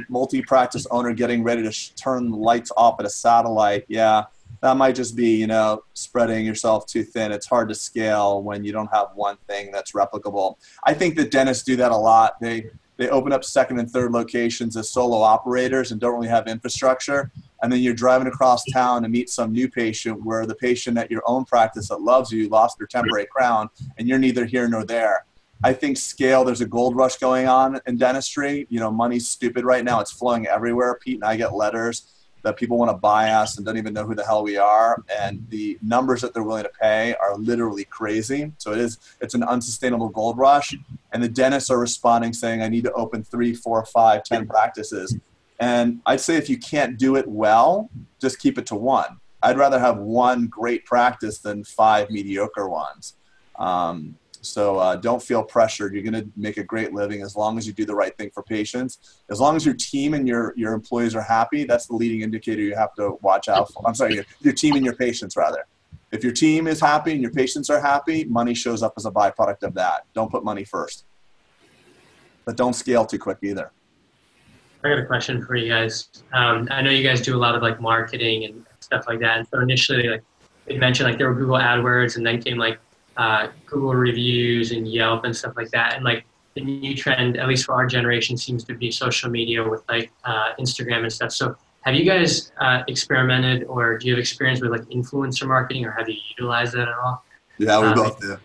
multi-practice owner, getting ready to turn the lights off at a satellite. Yeah, that might just be, spreading yourself too thin. It's hard to scale when you don't have one thing that's replicable. I think that dentists do that a lot. They open up second and third locations as solo operators and don't really have infrastructure. And then you're driving across town to meet some new patient where the patient at your own practice that loves you lost their temporary crown, and you're neither here nor there. I think scale, there's a gold rush going on in dentistry. You know, money's stupid right now. It's flowing everywhere. Pete and I get letters that people want to buy us and don't even know who the hell we are. And the numbers that they're willing to pay are literally crazy. So it's an unsustainable gold rush. And the dentists are responding saying, I need to open 3, 4, 5, 10 practices. And I'd say if you can't do it well, just keep it to one. I'd rather have one great practice than 5 mediocre ones. So don't feel pressured. You're going to make a great living as long as you do the right thing for patients. As long as your team and your employees are happy, that's the leading indicator you have to watch out for. I'm sorry, your team and your patients, rather. If your team is happy and your patients are happy, money shows up as a byproduct of that. Don't put money first. But don't scale too quick either. I got a question for you guys. I know you guys do a lot of like marketing and stuff like that. And so initially, like you mentioned, like there were Google AdWords, and then came like Google reviews and Yelp and stuff like that. And like the new trend, at least for our generation, seems to be social media with like Instagram and stuff. So have you guys experimented, or do you have experience with like influencer marketing, or have you utilized that at all? Yeah, we both do.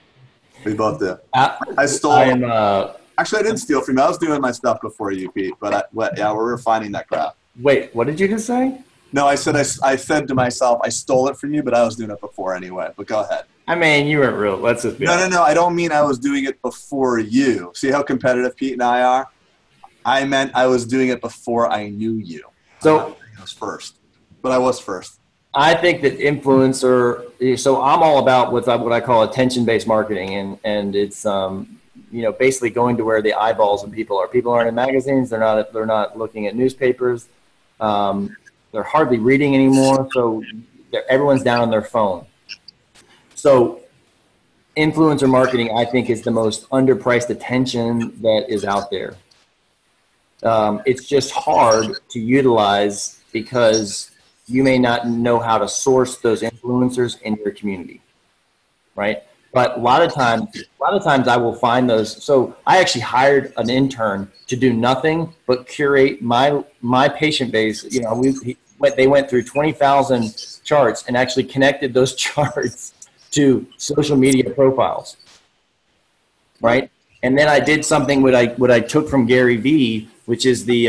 We both do. I stole. Actually, I didn't steal from you. I was doing my stuff before you, Pete. But yeah, we're refining that crap. Wait, what did you just say? No, I said to myself, I stole it from you, but I was doing it before anyway. But go ahead. I mean, you weren't real. Let's just be honest. No. I don't mean I was doing it before you. See how competitive Pete and I are? I meant I was doing it before I knew you. So I was first. But I was first. I think that influencer, so I'm all about what I call attention-based marketing, and it's basically going to where the eyeballs of people are. People aren't in magazines. They're not looking at newspapers. They're hardly reading anymore. So everyone's down on their phone. So influencer marketing, I think, is the most underpriced attention that is out there. It's just hard to utilize because you may not know how to source those influencers in your community, right? But a lot of times I will find those. So I actually hired an intern to do nothing but curate my patient base. You know, they went through 20,000 charts and actually connected those charts to social media profiles, right? And then I did something what I took from Gary Vee, which is the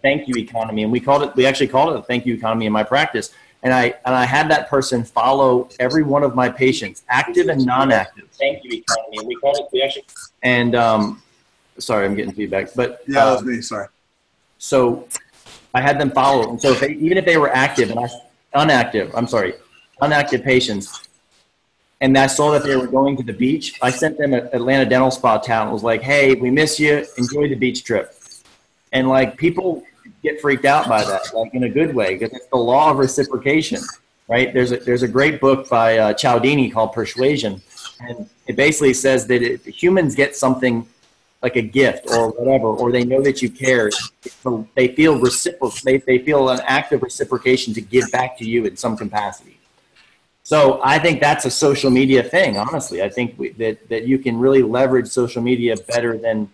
thank you economy, and we actually called it the thank you economy in my practice. And I had that person follow every one of my patients, active and non-active. Thank you economy, and we called it sorry, I'm getting feedback, but yeah, that was me. Sorry. So I had them follow, and so even if they were active and unactive patients, and I saw that they were going to the beach, I sent them an Atlanta dental spa towel and was like, hey, we miss you. Enjoy the beach trip. And like people get freaked out by that, like in a good way, because it's the law of reciprocation, right? There's a great book by Cialdini called Persuasion. And it basically says that if humans get something like a gift or whatever, or they know that you care, so they feel they feel an act of reciprocation to give back to you in some capacity. So I think that's a social media thing, honestly. I think that you can really leverage social media better than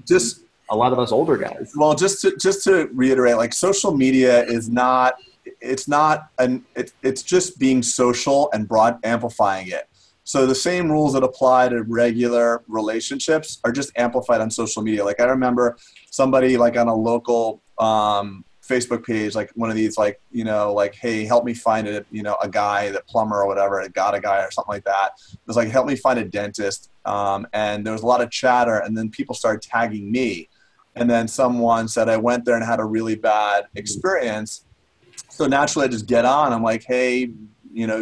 just a lot of us older guys. Well, just to reiterate, like social media is not, it's just being social and amplifying it. So the same rules that apply to regular relationships are just amplified on social media. Like I remember somebody like on a local Facebook page, like one of these, like, like, hey, help me find a guy, that plumber or whatever, a guy or something like that. It was like, help me find a dentist. And there was a lot of chatter, and then people started tagging me. And then someone said I went there and had a really bad experience. So naturally I just get on. I'm like, hey,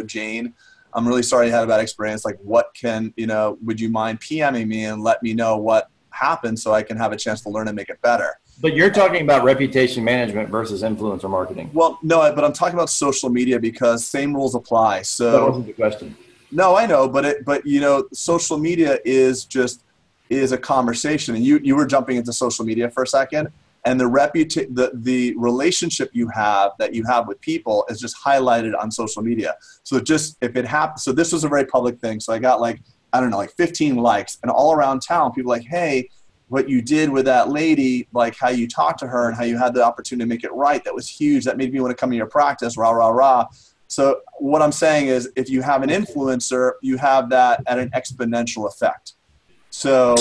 Jane, I'm really sorry you had a bad experience. Like, what would you mind PMing me and let me know what happened so I can have a chance to learn and make it better? But you're talking about reputation management versus influencer marketing. Well, no, but I'm talking about social media because same rules apply. So that wasn't the question. No, I know, but social media is a conversation, and you were jumping into social media for a second, and the relationship you have with people is just highlighted on social media. So just if it happens, so this was a very public thing. So I got like 15 likes, and all around town, people like, hey, what you did with that lady, like how you talked to her and how you had the opportunity to make it right, that was huge. That made me want to come to your practice, rah, rah, rah. So what I'm saying is if you have an influencer, you have that at an exponential effect. So,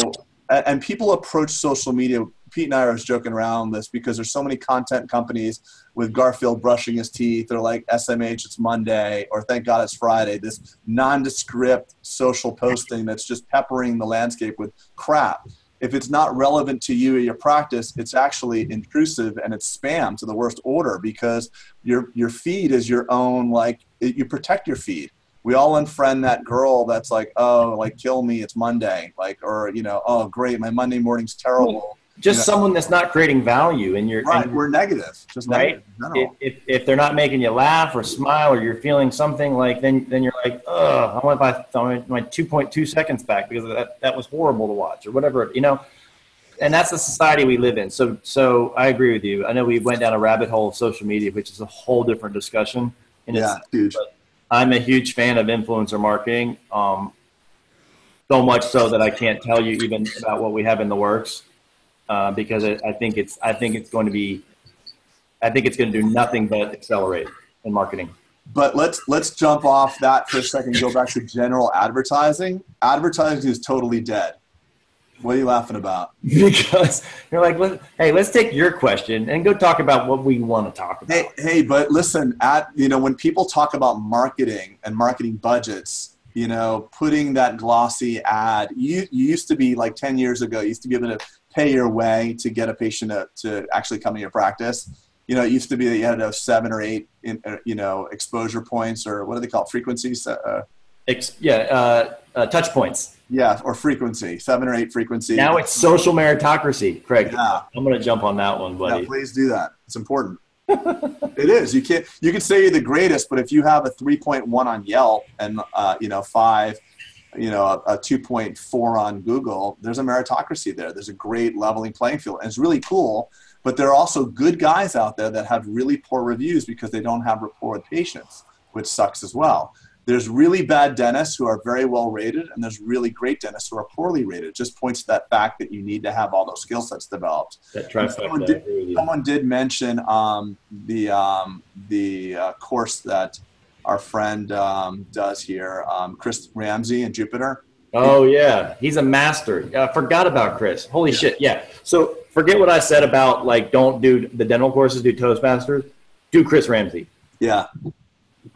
and people approach social media. Pete and I are joking around this because there's so many content companies with Garfield brushing his teeth, or like SMH, it's Monday, or thank God it's Friday, this nondescript social posting that's just peppering the landscape with crap. If it's not relevant to you or your practice, it's actually intrusive and it's spam to the worst order, because your feed is your own, like, you protect your feed. We all unfriend that girl that's like, oh, like, kill me, it's Monday. Like, or, you know, oh, great, my Monday morning's terrible. Just, you know, someone that's not creating value in your, right, we're negative, just right. Negative if they're not making you laugh or smile, or you're feeling something, like, then you're like, oh, I want my 2.2 seconds back because that was horrible to watch, or whatever, you know. And that's the society we live in. So I agree with you. I know we went down a rabbit hole of social media, which is a whole different discussion. And yeah, huge. I'm a huge fan of influencer marketing, so much so that I can't tell you even about what we have in the works, because I think it's going to do nothing but accelerate in marketing. But let's jump off that for a second and go back to general advertising. Advertising is totally dead. What are you laughing about? Because you're like, hey, let's take your question and go talk about what we want to talk about. Hey, but listen, when people talk about marketing and marketing budgets, you know, putting that glossy ad, you used to be, like 10 years ago, you used to be able to pay your way to get a patient to actually come to your practice. You know, it used to be that you had to have 7 or 8, exposure points, or what do they call it? Frequencies? Touch points. Yeah, or frequency, 7 or 8 frequency. Now it's social meritocracy, Craig. Yeah. I'm going to jump on that one, buddy. Yeah, please do that. It's important. It is. You can say you're the greatest, but if you have a 3.1 on Yelp and 5, a 2.4 on Google, there's a meritocracy there. There's a great leveling playing field, and it's really cool. But there are also good guys out there that have really poor reviews because they don't have rapport with patients, which sucks as well. There's really bad dentists who are very well rated, and there's really great dentists who are poorly rated. It just points to that fact that you need to have all those skill sets developed. Someone did mention the course that our friend does here, Chris Ramsey in Jupiter. Oh, yeah. He's a master. I forgot about Chris. Holy shit. Yeah. So forget what I said about, like, don't do the dental courses, do Toastmasters. Do Chris Ramsey. Yeah.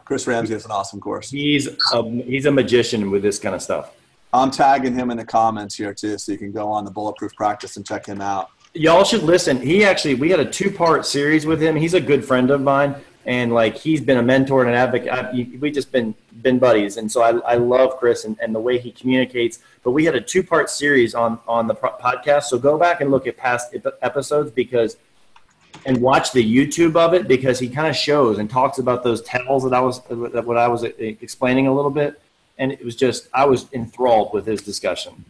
Chris Ramsey has an awesome course. He's a magician with this kind of stuff. I'm tagging him in the comments here too, so you can go on the Bulletproof Practice and check him out. Y'all should listen. We had a 2-part series with him. He's a good friend of mine, and, like, he's been a mentor and an advocate. We just been buddies, and so I love Chris and the way he communicates. But we had a 2-part series on the podcast, so go back and look at past episodes and watch the YouTube of it, because he kind of shows and talks about those tells that I was explaining a little bit. And it was just, I was enthralled with his discussion.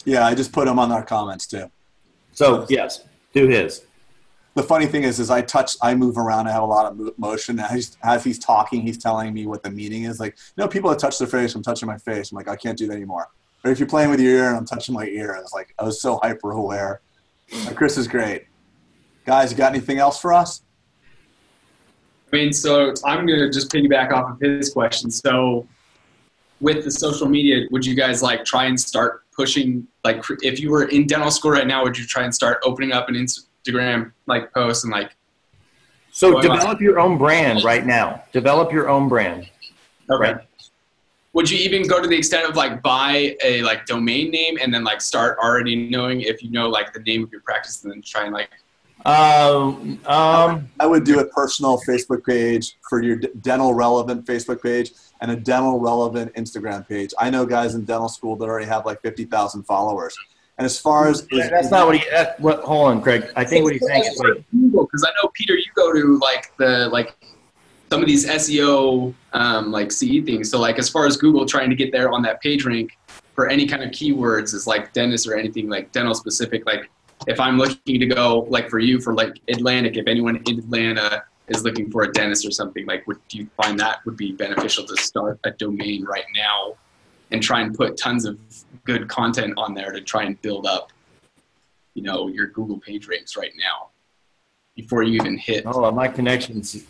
Yeah, I just put him on our comments too. So yes, do his. The funny thing is I move around. I have a lot of motion. As he's talking, he's telling me what the meaning is. Like, people that touch their face, I'm touching my face. I'm like, I can't do that anymore. Or if you're playing with your ear and I'm touching my ear, it's like, I was so hyper aware. Chris is great. Guys, you got anything else for us? I mean, so I'm going to just piggyback off of his question. So with the social media, would you guys, like, try and start pushing, like, if you were in dental school right now, would you try and start opening up an Instagram, like, post and, like? So develop your own brand right now. Develop your own brand. Okay. Right? Would you even go to the extent of, like, buy a, like, domain name and then, like, start already knowing if you know, like, the name of your practice, and then try and, like? I would do a personal Facebook page for your dental relevant Facebook page and a dental relevant Instagram page. I know guys in dental school that already have like 50,000 followers. And as far as that's not what hold on, Craig. I think what he's saying is, like, Google, because I know, Peter, you go to some of these SEO like CE things. So, like, as far as Google trying to get there on that page rank for any kind of keywords is like dentist or anything like dental specific, like, if I'm looking to go, like, for you, for, like, Atlantic, if anyone in Atlanta is looking for a dentist or something, like, do you find that would be beneficial to start a domain right now and try and put tons of good content on there to try and build up, your Google page ranks right now before you even hit? Oh, my connections.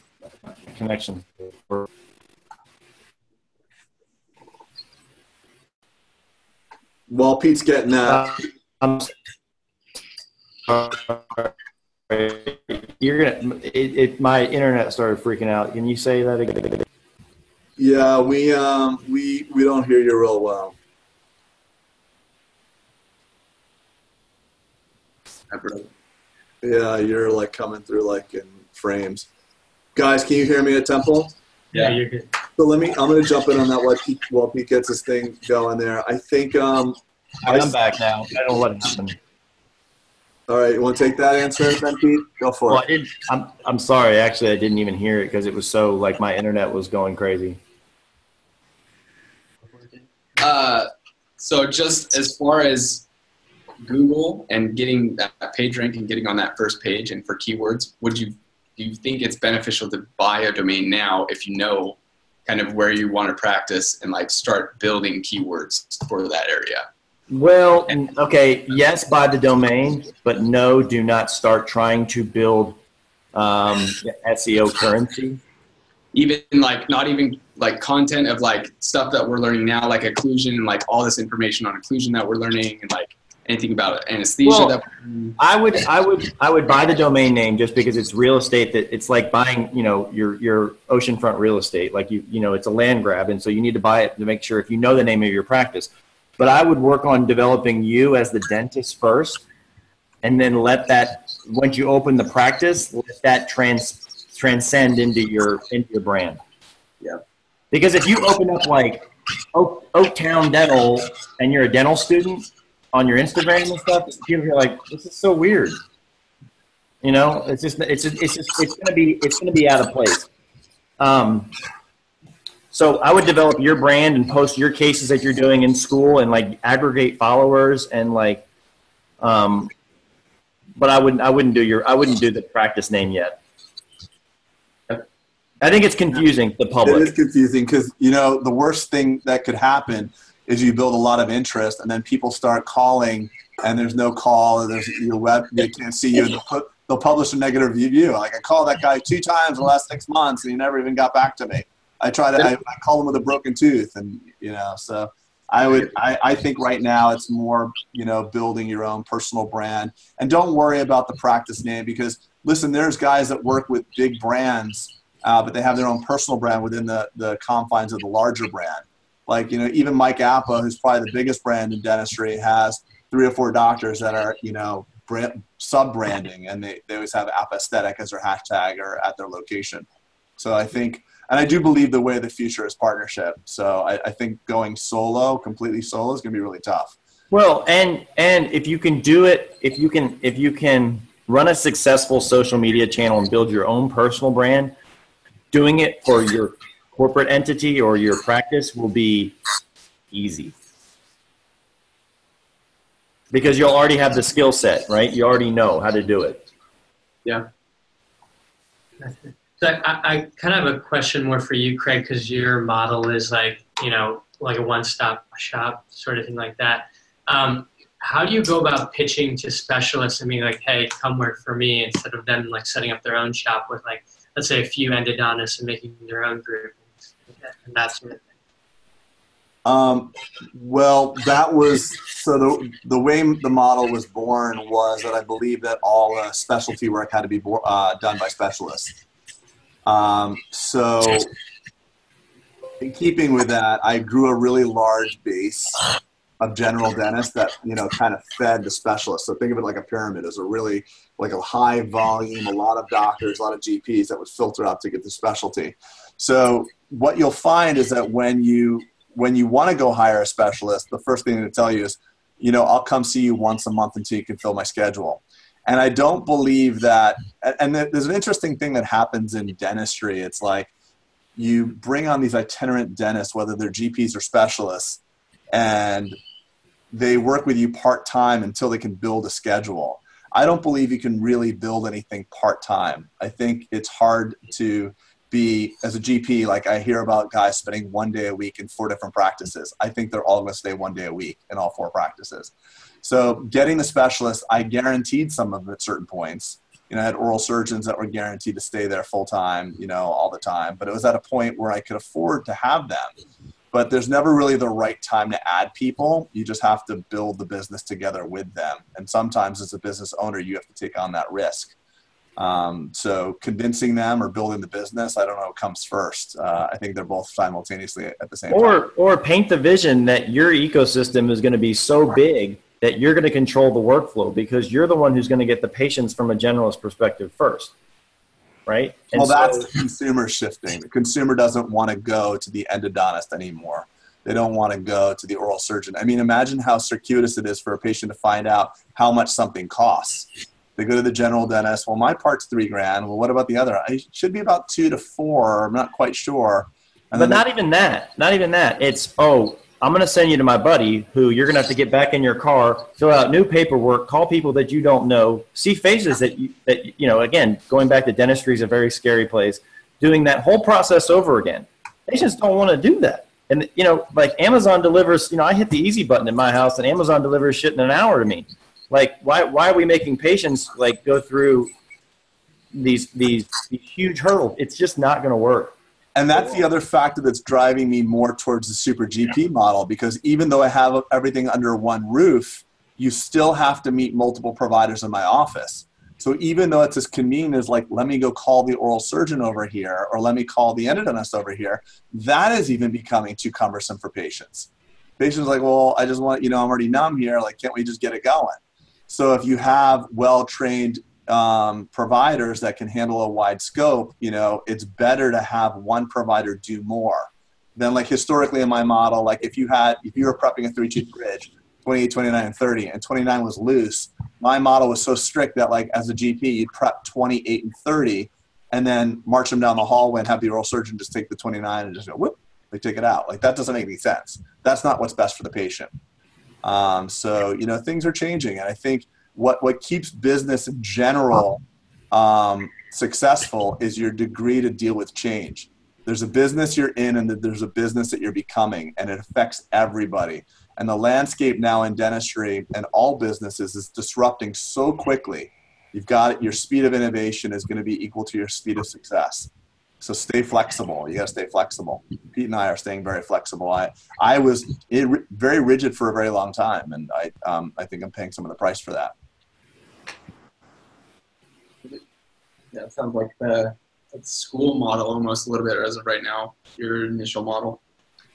While Pete's getting that. I'm You're gonna. My internet started freaking out. Can you say that again? Yeah, we don't hear you real well. Yeah, you're like coming through like in frames. Guys, can you hear me at Temple? Yeah, you're good. So I'm going to jump in on that while Pete gets his thing going there. I think I'm back now. I don't know what happened. All right, you want to take that answer then, Pete? Go for it. I'm sorry. Actually, I didn't even hear it because it was so like my internet was going crazy. So just as far as Google and getting that page rank and getting on that first page and for keywords, do you think it's beneficial to buy a domain now if you know kind of where you want to practice and like start building keywords for that area? Well, okay, yes, buy the domain, but no, do not start trying to build SEO currency. Even like not even like content of like stuff that we're learning now, like occlusion and like all this information on occlusion that we're learning and like anything about anesthesia. Well, I would buy the domain name just because it's real estate. That it's like buying, your oceanfront real estate. Like it's a land grab, and so you need to buy it to make sure if you know the name of your practice. But I would work on developing you as the dentist first, and then let that, once you open the practice, let that transcend into your brand. Yeah. Because if you open up like Oaktown Dental and you're a dental student on your Instagram and stuff, people are like, this is so weird. It's gonna be out of place. So I would develop your brand and post your cases that you're doing in school and like aggregate followers and like, but I wouldn't do the practice name yet. I think it's confusing to the public. It is confusing because, the worst thing that could happen is you build a lot of interest and then people start calling and there's no call and there's your web, they can't see you. They'll publish a negative review. Like I called that guy 2 times in the last 6 months and he never even got back to me. I call him with a broken tooth and, so I think right now it's more, building your own personal brand and don't worry about the practice name because listen, there's guys that work with big brands, but they have their own personal brand within the confines of the larger brand. Like, even Mike Appa, who's probably the biggest brand in dentistry, has 3 or 4 doctors that are, sub-branding and they always have Appa Aesthetic as their hashtag or at their location. So I think, and I do believe the way of the future is partnership. So I think going completely solo is going to be really tough. Well, and if you can do it, if you can run a successful social media channel and build your own personal brand, doing it for your corporate entity or your practice will be easy. Because you'll already have the skill set, right? You already know how to do it. Yeah. So I kind of have a question more for you, Craig, because your model is like, like a one-stop shop sort of thing like that. How do you go about pitching to specialists and being like, hey, come work for me instead of them like setting up their own shop with like, let's say a few endodontists and making their own group and that sort of thing? Well, that was, so the way the model was born was that I believe that all specialty work had to be done by specialists. So in keeping with that, I grew a really large base of general dentists that, kind of fed the specialists. So think of it like a pyramid. It was a really like a high volume, a lot of doctors, a lot of GPs that would filter up to get the specialty. So what you'll find is that when you want to go hire a specialist, the first thing to tell you is, I'll come see you once a month until you can fill my schedule. And I don't believe that, and there's an interesting thing that happens in dentistry. It's like you bring on these itinerant dentists, whether they're GPs or specialists, and they work with you part-time until they can build a schedule. I don't believe you can really build anything part-time. I think it's hard to be, as a GP, like I hear about guys spending 1 day a week in 4 different practices. I think they're all going to stay 1 day a week in all 4 practices. So getting the specialist, I guaranteed some of them at certain points. I had oral surgeons that were guaranteed to stay there full time, all the time. But it was at a point where I could afford to have them. but there's never really the right time to add people. You just have to build the business together with them. And sometimes as a business owner, you have to take on that risk. So convincing them or building the business, I don't know what comes first. I think they're both simultaneously at the same time. Or paint the vision that your ecosystem is going to be so big that you're going to control the workflow because you're the one who's going to get the patients from a generalist perspective first, right? And well, that's the consumer shifting. The consumer doesn't want to go to the endodontist anymore. They don't want to go to the oral surgeon. I mean, imagine how circuitous it is for a patient to find out how much something costs. They go to the general dentist. Well, my part's $3,000. Well, what about the other? It should be about 2 to 4. I'm not quite sure. And but not even that. Not even that. It's, oh, I'm going to send you to my buddy who you're going to have to get back in your car, fill out new paperwork, call people that you don't know, see faces that you know, again, going back to dentistry is a very scary place, doing that whole process over again. Patients don't want to do that. And, you know, like Amazon delivers, you know, I hit the easy button in my house and Amazon delivers shit in an hour to me. Like, why are we making patients like go through these huge hurdles? It's just not going to work. And that's the other factor that's driving me more towards the super GP model, because even though I have everything under one roof, you still have to meet multiple providers in my office. So even though it's as convenient as like, let me go call the oral surgeon over here, or let me call the endodontist over here, that is even becoming too cumbersome for patients. Patients are like, well, I just want, you know, I'm already numb here. Like, can't we just get it going? So if you have well-trained providers that can handle a wide scope, you know, it's better to have one provider do more than like historically in my model. Like if you were prepping a 3-tooth bridge, 28, 29, and 30, and 29 was loose, my model was so strict that like as a GP, you'd prep 28 and 30 and then march them down the hallway and have the oral surgeon just take the 29 and just go, whoop, they take it out. Like that doesn't make any sense. That's not what's best for the patient. So, you know, things are changing. And I think what keeps business in general successful is your degree to deal with change. There's a business you're in and there's a business that you're becoming, and it affects everybody. And the landscape now in dentistry and all businesses is disrupting so quickly. You've got it. Your speed of innovation is going to be equal to your speed of success. So stay flexible. You got to stay flexible. Pete and I are staying very flexible. I was very rigid for a very long time, and I think I'm paying some of the price for that. Yeah, it sounds like the school model almost a little bit as of right now, your initial model.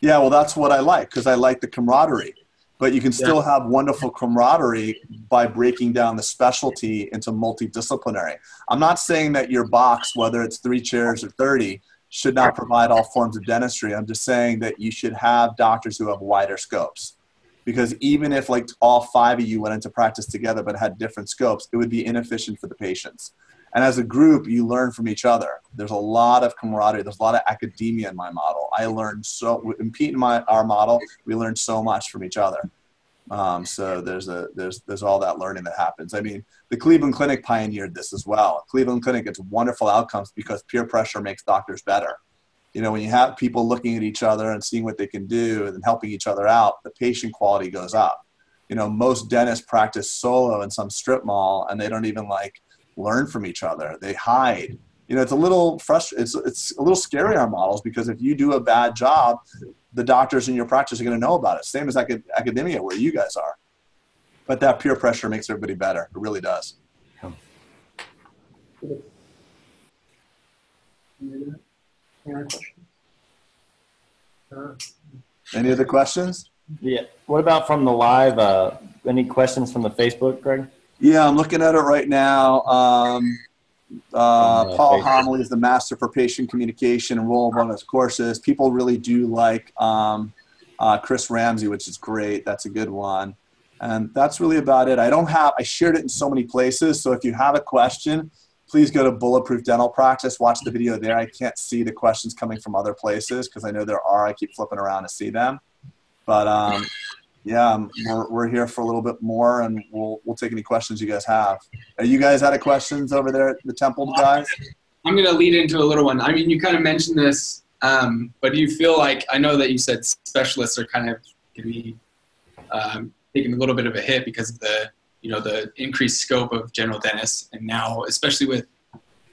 Yeah, well, that's what I like, because I like the camaraderie. But you can still have wonderful camaraderie by breaking down the specialty into multidisciplinary. I'm not saying that your box, whether it's 3 chairs or 30, should not provide all forms of dentistry. I'm just saying that you should have doctors who have wider scopes. Because even if like all 5 of you went into practice together but had different scopes, it would be inefficient for the patients. And as a group, you learn from each other. There's a lot of camaraderie. There's a lot of academia in my model. I learned so, in Pete and our model, we learned so much from each other. So there's all that learning that happens. I mean, the Cleveland Clinic pioneered this as well. Cleveland Clinic gets wonderful outcomes because peer pressure makes doctors better. You know, when you have people looking at each other and seeing what they can do and helping each other out, the patient quality goes up. You know, most dentists practice solo in some strip mall and they don't even like learn from each other. They hide. You know, it's a little frustrating. It's a little scary in our models, because if you do a bad job, the doctors in your practice are going to know about it. Same as academia where you guys are. But that peer pressure makes everybody better. It really does. Any other questions? Yeah. What about from the live? Any questions from the Facebook, Greg? Yeah, I'm looking at it right now. Paul Homily is the master for patient communication, enrollable in his courses. People really do like Chris Ramsey, which is great. That's a good one. And that's really about it. I shared it in so many places. So if you have a question, please go to Bulletproof Dental Practice. Watch the video there. I can't see the questions coming from other places because I know there are. I keep flipping around to see them. But yeah, we're here for a little bit more, and we'll take any questions you guys have. Are you guys out of questions over there at the Temple, guys? I'm going to lead into a little one. I mean, you kind of mentioned this, but do you feel like, I know that you said specialists are kind of going to be taking a little bit of a hit because of the, you know, the increased scope of general dentists, and now, especially with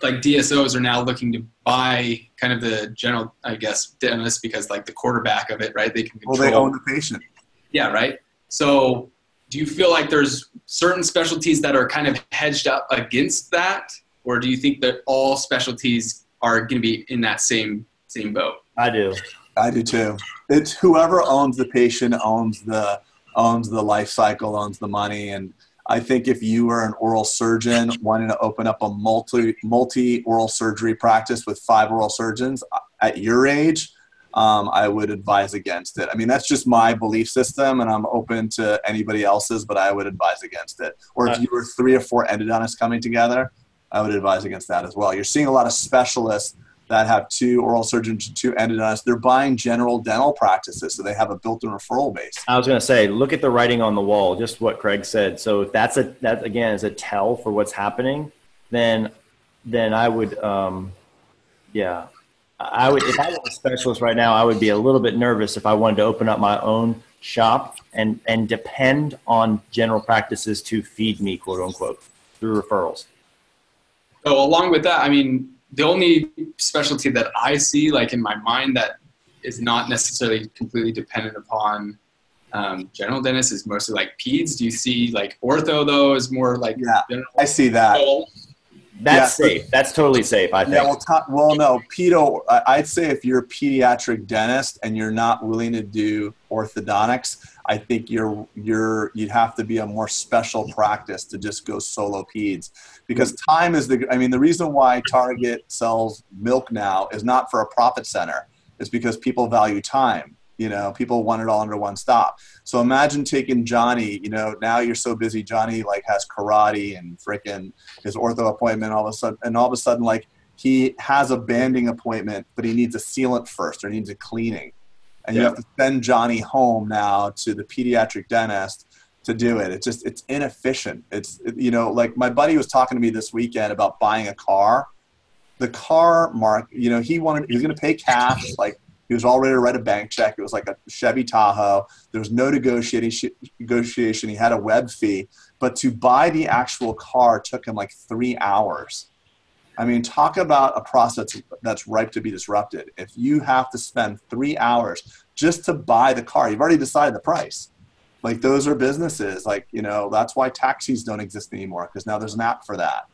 like DSOs are now looking to buy kind of the general, I guess, dentist because like the quarterback of it, right? They can control. Well, they own the patient. Yeah, right. So do you feel like there's certain specialties that are kind of hedged up against that? Or do you think that all specialties are going to be in that same boat? I do. I do too. It's whoever owns the patient owns the life cycle, owns the money. And I think if you were an oral surgeon wanting to open up a multi oral surgery practice with 5 oral surgeons at your age, I would advise against it. I mean, that's just my belief system, and I'm open to anybody else's, but I would advise against it. Or if you were 3 or 4 endodontists coming together, I would advise against that as well. You're seeing a lot of specialists that have 2 oral surgeons and 2 endodontists. They're buying general dental practices, so they have a built-in referral base. I was going to say, look at the writing on the wall, just what Craig said. So if that again is a tell for what's happening, then I would, if I was a specialist right now, I would be a little bit nervous if I wanted to open up my own shop and depend on general practices to feed me, quote unquote, through referrals. So along with that, I mean, the only specialty that I see, like in my mind, that is not necessarily completely dependent upon general dentists is mostly like peds. Do you see like ortho though is more like general? I see that. That's safe. That's totally safe, I think. Yeah, well, no, pedo. I'd say if you're a pediatric dentist and you're not willing to do orthodontics, I think you'd have to be a more special practice to just go solo peds, because time is the reason why Target sells milk now is not for a profit center. It's because people value time. You know, people want it all under one stop. So imagine taking Johnny, you know, now you're so busy, Johnny like has karate and frickin' his ortho appointment all of a sudden, like he has a banding appointment, but he needs a sealant first or needs a cleaning. And you have to send Johnny home now to the pediatric dentist to do it. It's inefficient. You know, like my buddy was talking to me this weekend about buying a car. The car mark, you know, he was going to pay cash, like, he was all ready to write a bank check. It was like a Chevy Tahoe. There was no negotiation. He had a web fee. But to buy the actual car took him like 3 hours. I mean, talk about a process that's ripe to be disrupted. If you have to spend 3 hours just to buy the car, you've already decided the price. Like, those are businesses. Like, you know, that's why taxis don't exist anymore, because now there's an app for that.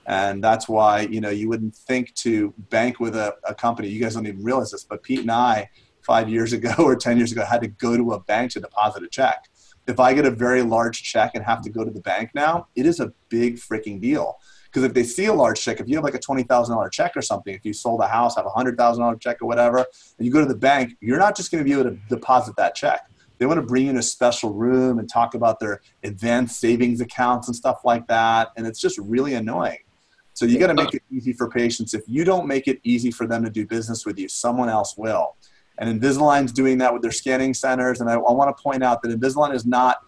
And that's why, you know, you wouldn't think to bank with a company. You guys don't even realize this, but Pete and I 5 years ago or 10 years ago had to go to a bank to deposit a check. If I get a very large check and have to go to the bank now, it is a big freaking deal. Because if they see a large check, if you have like a $20,000 check or something, if you sold a house, have a $100,000 check or whatever, and you go to the bank, you're not just going to be able to deposit that check. They want to bring you in a special room and talk about their advanced savings accounts and stuff like that. And it's just really annoying. So you got to make it easy for patients. If you don't make it easy for them to do business with you, someone else will. And Invisalign's doing that with their scanning centers. And I want to point out that Invisalign is not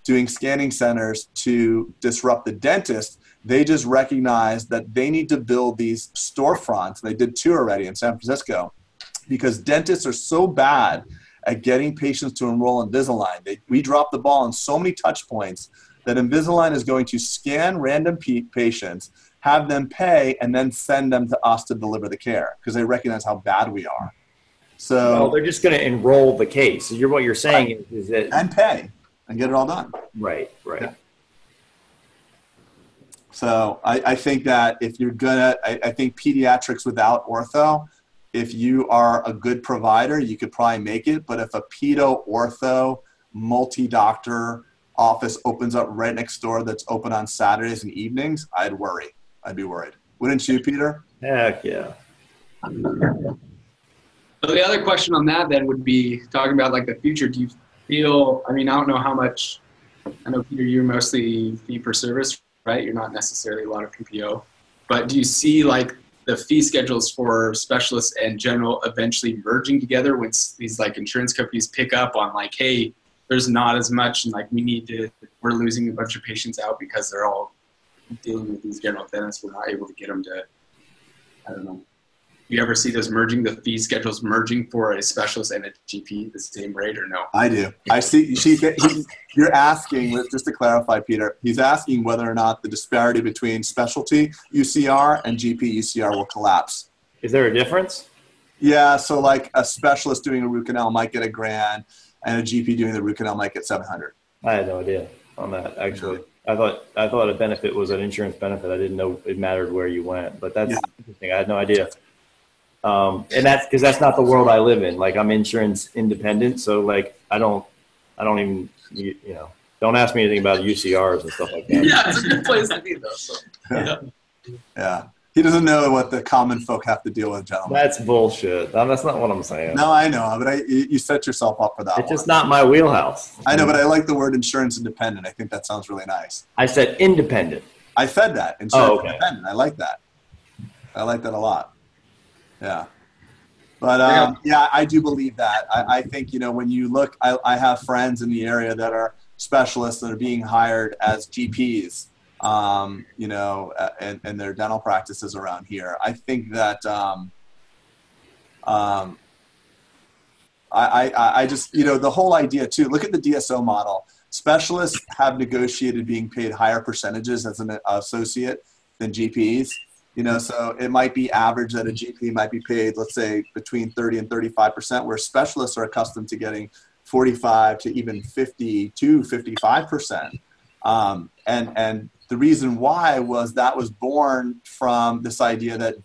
doing scanning centers to disrupt the dentist. They just recognize that they need to build these storefronts. They did 2 already in San Francisco, because dentists are so bad at getting patients to enroll in Invisalign. We dropped the ball on so many touch points that Invisalign is going to scan random patients, have them pay, and then send them to us to deliver the care, because they recognize how bad we are. So well, they're just going to enroll the case. So what you're saying is that and pay and get it all done. Right. Yeah. So I think that if you're gonna, I think pediatrics without ortho, if you are a good provider, you could probably make it. But if a pedo ortho multi-doctor office opens up right next door that's open on Saturdays and evenings, I'd be worried. Wouldn't you, Peter? Heck yeah. So the other question on that then would be talking about like the future. Do you feel, I mean, I don't know how much, I know Peter, you're mostly fee for service, right? You're not necessarily a lot of PPO, but do you see like the fee schedules for specialists and general eventually merging together when these like insurance companies pick up on like, hey, there's not as much and like we're losing a bunch of patients out because they're all dealing with these general dentists. We're not able to get them to, I don't know. you ever see those merging, the fee schedules merging for a specialist and a GP the same rate, or no? I do. I see. You're asking, just to clarify, Peter, he's asking whether or not the disparity between specialty UCR and GP UCR will collapse. Is there a difference? Yeah. So like a specialist doing a root canal might get $1,000 and a GP doing the root canal might get $700. I had no idea on that, actually. I thought a benefit was an insurance benefit. I didn't know it mattered where you went, but that's interesting. I had no idea. And that's because that's not the world I live in. Like, I'm insurance independent, so like I don't even don't ask me anything about UCRs and stuff like that. Yeah, it's a good place to be though. So. Yeah. He doesn't know what the common folk have to deal with, gentlemen. That's bullshit. That's not what I'm saying. No, I know, but you set yourself up for that. It's just not my wheelhouse. I know, but I like the word insurance independent. I think that sounds really nice. I said independent. I said that. Insurance independent. I like that. I like that a lot. Yeah. But I do believe that. I think, when you look, I have friends in the area that are specialists that are being hired as GPs, and their dental practices around here. I think that I just, the whole idea too, look at the DSO model. Specialists have negotiated being paid higher percentages as an associate than GPs. So it might be average that a GP might be paid, let's say, between 30 and 35%, where specialists are accustomed to getting 45 to even 50 to 55%. And the reason why was that was born from this idea that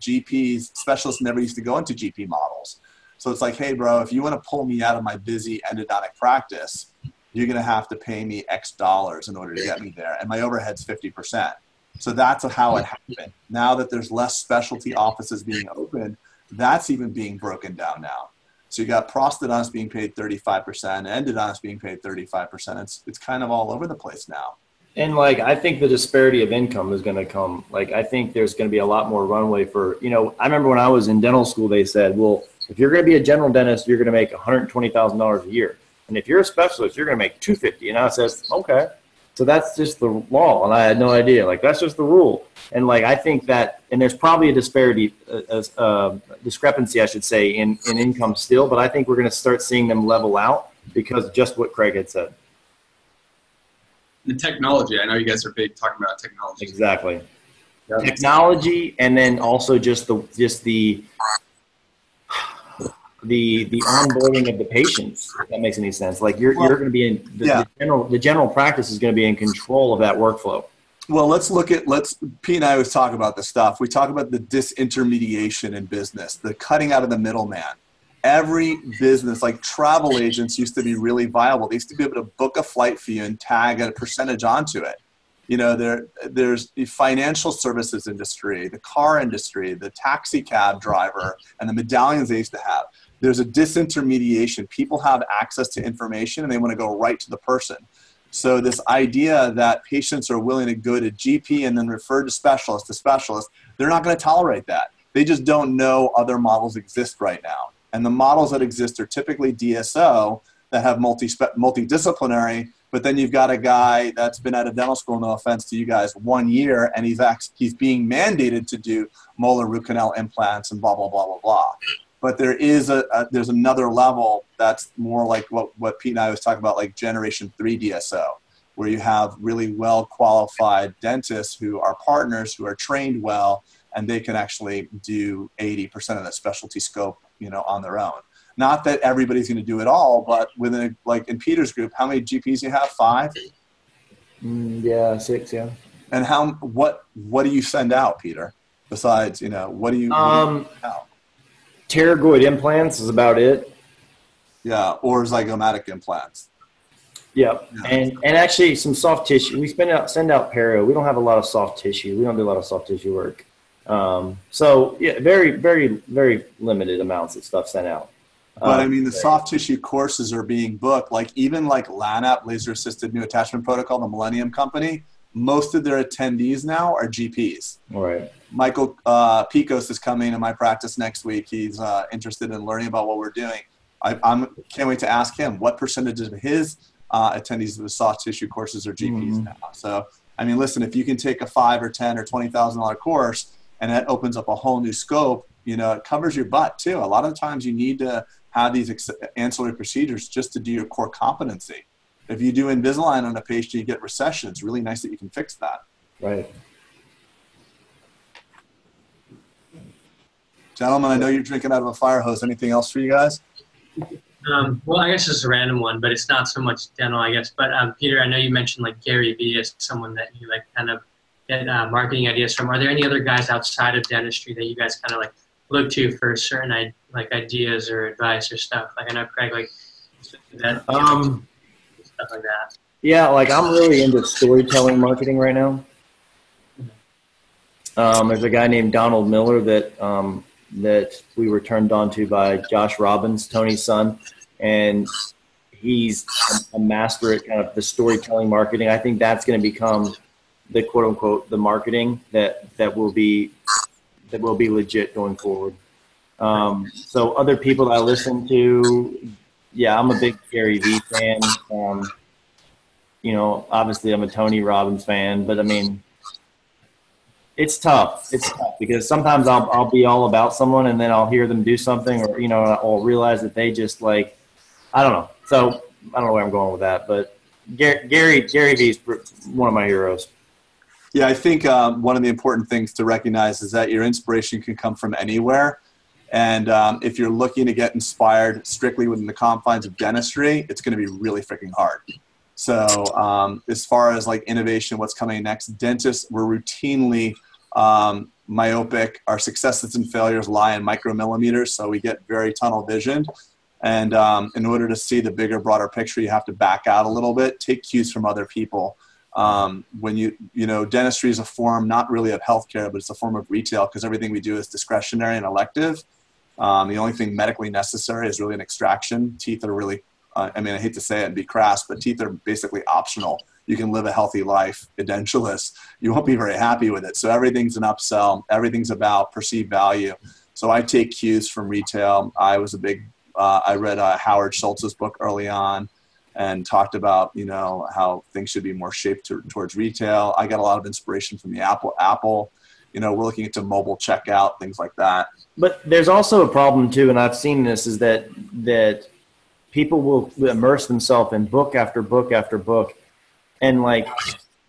specialists never used to go into GP models. So it's like, hey, bro, if you want to pull me out of my busy endodontic practice, you're going to have to pay me X dollars in order to get me there. And my overhead's 50%. So that's how it happened. Now that there's less specialty offices being opened, that's even being broken down now. So you got prosthodontists being paid 35%, endodontists being paid 35%. It's kind of all over the place now. And like, I think the disparity of income is going to come. Like, I think there's going to be a lot more runway for, I remember when I was in dental school, they said, well, if you're going to be a general dentist, you're going to make $120,000 a year. And if you're a specialist, you're going to make $250,000. And I said, okay. So that's just the law, and I had no idea. Like, that's just the rule. And like, I think that, and there's probably a discrepancy, I should say, in income still, but I think we're going to start seeing them level out because just what Craig had said. The technology, I know you guys are big talking about technology. Exactly. Yeah. Technology, and then also just the onboarding of the patients, if that makes any sense. Like, you're going to be in the general practice is going to be in control of that workflow. Well, Pete and I always talk about this stuff. We talk about the disintermediation in business, the cutting out of the middleman. Every business, like travel agents, used to be really viable. They used to be able to book a flight for you and tag a percentage onto it. There's the financial services industry, the car industry, the taxi cab driver, and the medallions they used to have. There's a disintermediation. People have access to information and they want to go right to the person. So this idea that patients are willing to go to GP and then refer to specialist, they're not going to tolerate that. They just don't know other models exist right now. And the models that exist are typically DSO that have multidisciplinary, but then you've got a guy that's been at a dental school, no offense to you guys, 1 year, and he's being mandated to do molar root canal implants and blah, blah, blah, blah, blah. But there is there's another level that's more like what Pete and I was talking about, like Generation 3 DSO, where you have really well-qualified dentists who are partners, who are trained well, and they can actually do 80% of that specialty scope, on their own. Not that everybody's going to do it all, but within, like in Peter's group, how many GPs you have? 5? Yeah, 6. Yeah. And what do you send out, Peter? Besides, what do you out? Pterygoid implants is about it. Yeah, or zygomatic implants. Yeah, and actually some soft tissue. We send out perio. We don't have a lot of soft tissue. We don't do a lot of soft tissue work. So yeah, very, very, very limited amounts of stuff sent out. But I mean, the soft tissue courses are being booked. Like even like LANAP, Laser Assisted New Attachment Protocol, the Millennium Company, most of their attendees now are GPs. All right. Michael Picos is coming to my practice next week. He's interested in learning about what we're doing. I can't wait to ask him what percentage of his attendees of the soft tissue courses are GPs now. So, I mean, listen, if you can take a $5,000 or $10,000 or $20,000 course and that opens up a whole new scope, you know, it covers your butt too. A lot of times you need to have these ancillary procedures just to do your core competency. If you do Invisalign on a patient, you get recession. It's really nice that you can fix that. Right. Gentlemen, I know you're drinking out of a fire hose. Anything else for you guys? Well, I guess just a random one, but it's not so much dental, I guess. But Peter, I know you mentioned like Gary Vee as someone that you like kind of get marketing ideas from. Are there any other guys outside of dentistry that you guys kind of like look to for certain like ideas or advice or stuff? Like I know Craig, like that, stuff like that. Yeah, like I'm really into storytelling marketing right now. There's a guy named Donald Miller that we were turned on to by Josh Robbins, Tony's son, and he's a master at kind of the storytelling marketing. I think that's going to become the quote unquote the marketing that will be legit going forward. So other people that I listen to, yeah, I'm a big Gary Vee fan. You know, obviously I'm a Tony Robbins fan, but I mean, it's tough. It's tough because sometimes I'll be all about someone and then I'll hear them do something, or, you know, I'll realize that they just like, I don't know. So I don't know where I'm going with that, but Gary Vee's one of my heroes. Yeah, I think one of the important things to recognize is that your inspiration can come from anywhere. And if you're looking to get inspired strictly within the confines of dentistry, it's going to be really freaking hard. So as far as like innovation, what's coming next, dentists, we're routinely myopic. Our successes and failures lie in micromillimeters, so we get very tunnel visioned. And in order to see the bigger, broader picture, you have to back out a little bit, take cues from other people. When you know, dentistry is a form not really of healthcare, but it's a form of retail because everything we do is discretionary and elective. The only thing medically necessary is really an extraction. Teeth are really, I mean, I hate to say it and be crass, but teeth are basically optional. You can live a healthy life, edentulous. You won't be very happy with it. So everything's an upsell. Everything's about perceived value. So I take cues from retail. I was a big, I read Howard Schultz's book early on and talked about, you know, how things should be more shaped towards retail. I got a lot of inspiration from the Apple. You know, we're looking into mobile checkout, things like that. But there's also a problem too, and I've seen this, is that people will immerse themselves in book after book after book, and like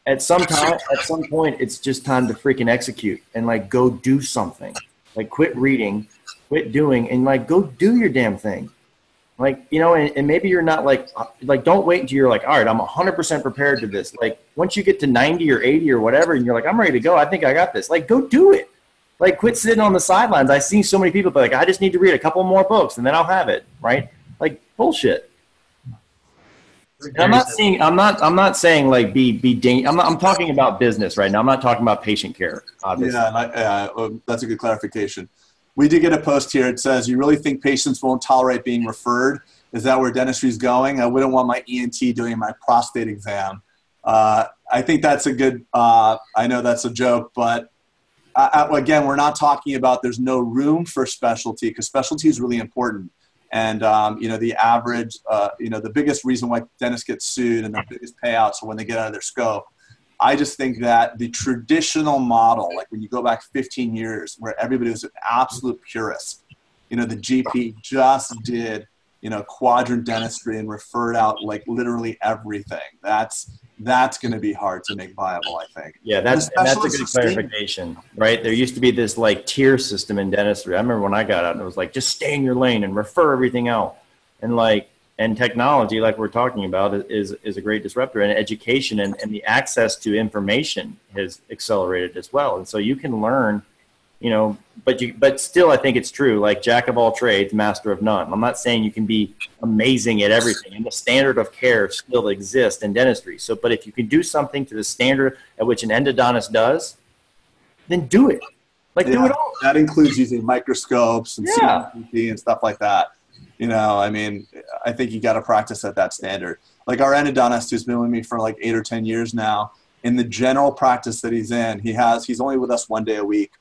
at some point, it's just time to freaking execute and like go do something. Like quit reading, quit doing, and like go do your damn thing. Like, you know, and maybe you're not like don't wait until you're like, all right, I'm 100% prepared to this. Like once you get to 90 or 80 or whatever, and you're like, I'm ready to go. I think I got this. Like, go do it. Like, quit sitting on the sidelines. I see so many people be like, I just need to read a couple more books and then I'll have it. Right? Like bullshit. And I'm not saying like I'm talking about business right now. I'm not talking about patient care, obviously. Yeah, that's a good clarification. We did get a post here. It says, you really think patients won't tolerate being referred? Is that where dentistry is going? I wouldn't want my ENT doing my prostate exam. I think that's a good, I know that's a joke, but again, we're not talking about there's no room for specialty, because specialty is really important. And, you know, the average, you know, the biggest reason why dentists get sued and the biggest payouts are when they get out of their scope. I just think that the traditional model, like when you go back 15 years where everybody was an absolute purist, you know, the GP just did, you know, quadrant dentistry and referred out like literally everything. That's going to be hard to make viable, I think. Yeah, that's a good clarification, right? There used to be this like tier system in dentistry. I remember when I got out and it was like, just stay in your lane and refer everything out. And like, and technology, like we're talking about, is a great disruptor, and education and the access to information has accelerated as well. And so you can learn, you know, but still, I think it's true. Like jack of all trades, master of none. I'm not saying you can be amazing at everything, and the standard of care still exists in dentistry. So, but if you can do something to the standard at which an endodontist does, then do it. Like do it all. That includes using microscopes and CT and stuff like that. You know, I mean, I think you got to practice at that standard. Like our endodontist, who's been with me for like 8 or 10 years now, in the general practice that he's in, he's only with us 1 day a week.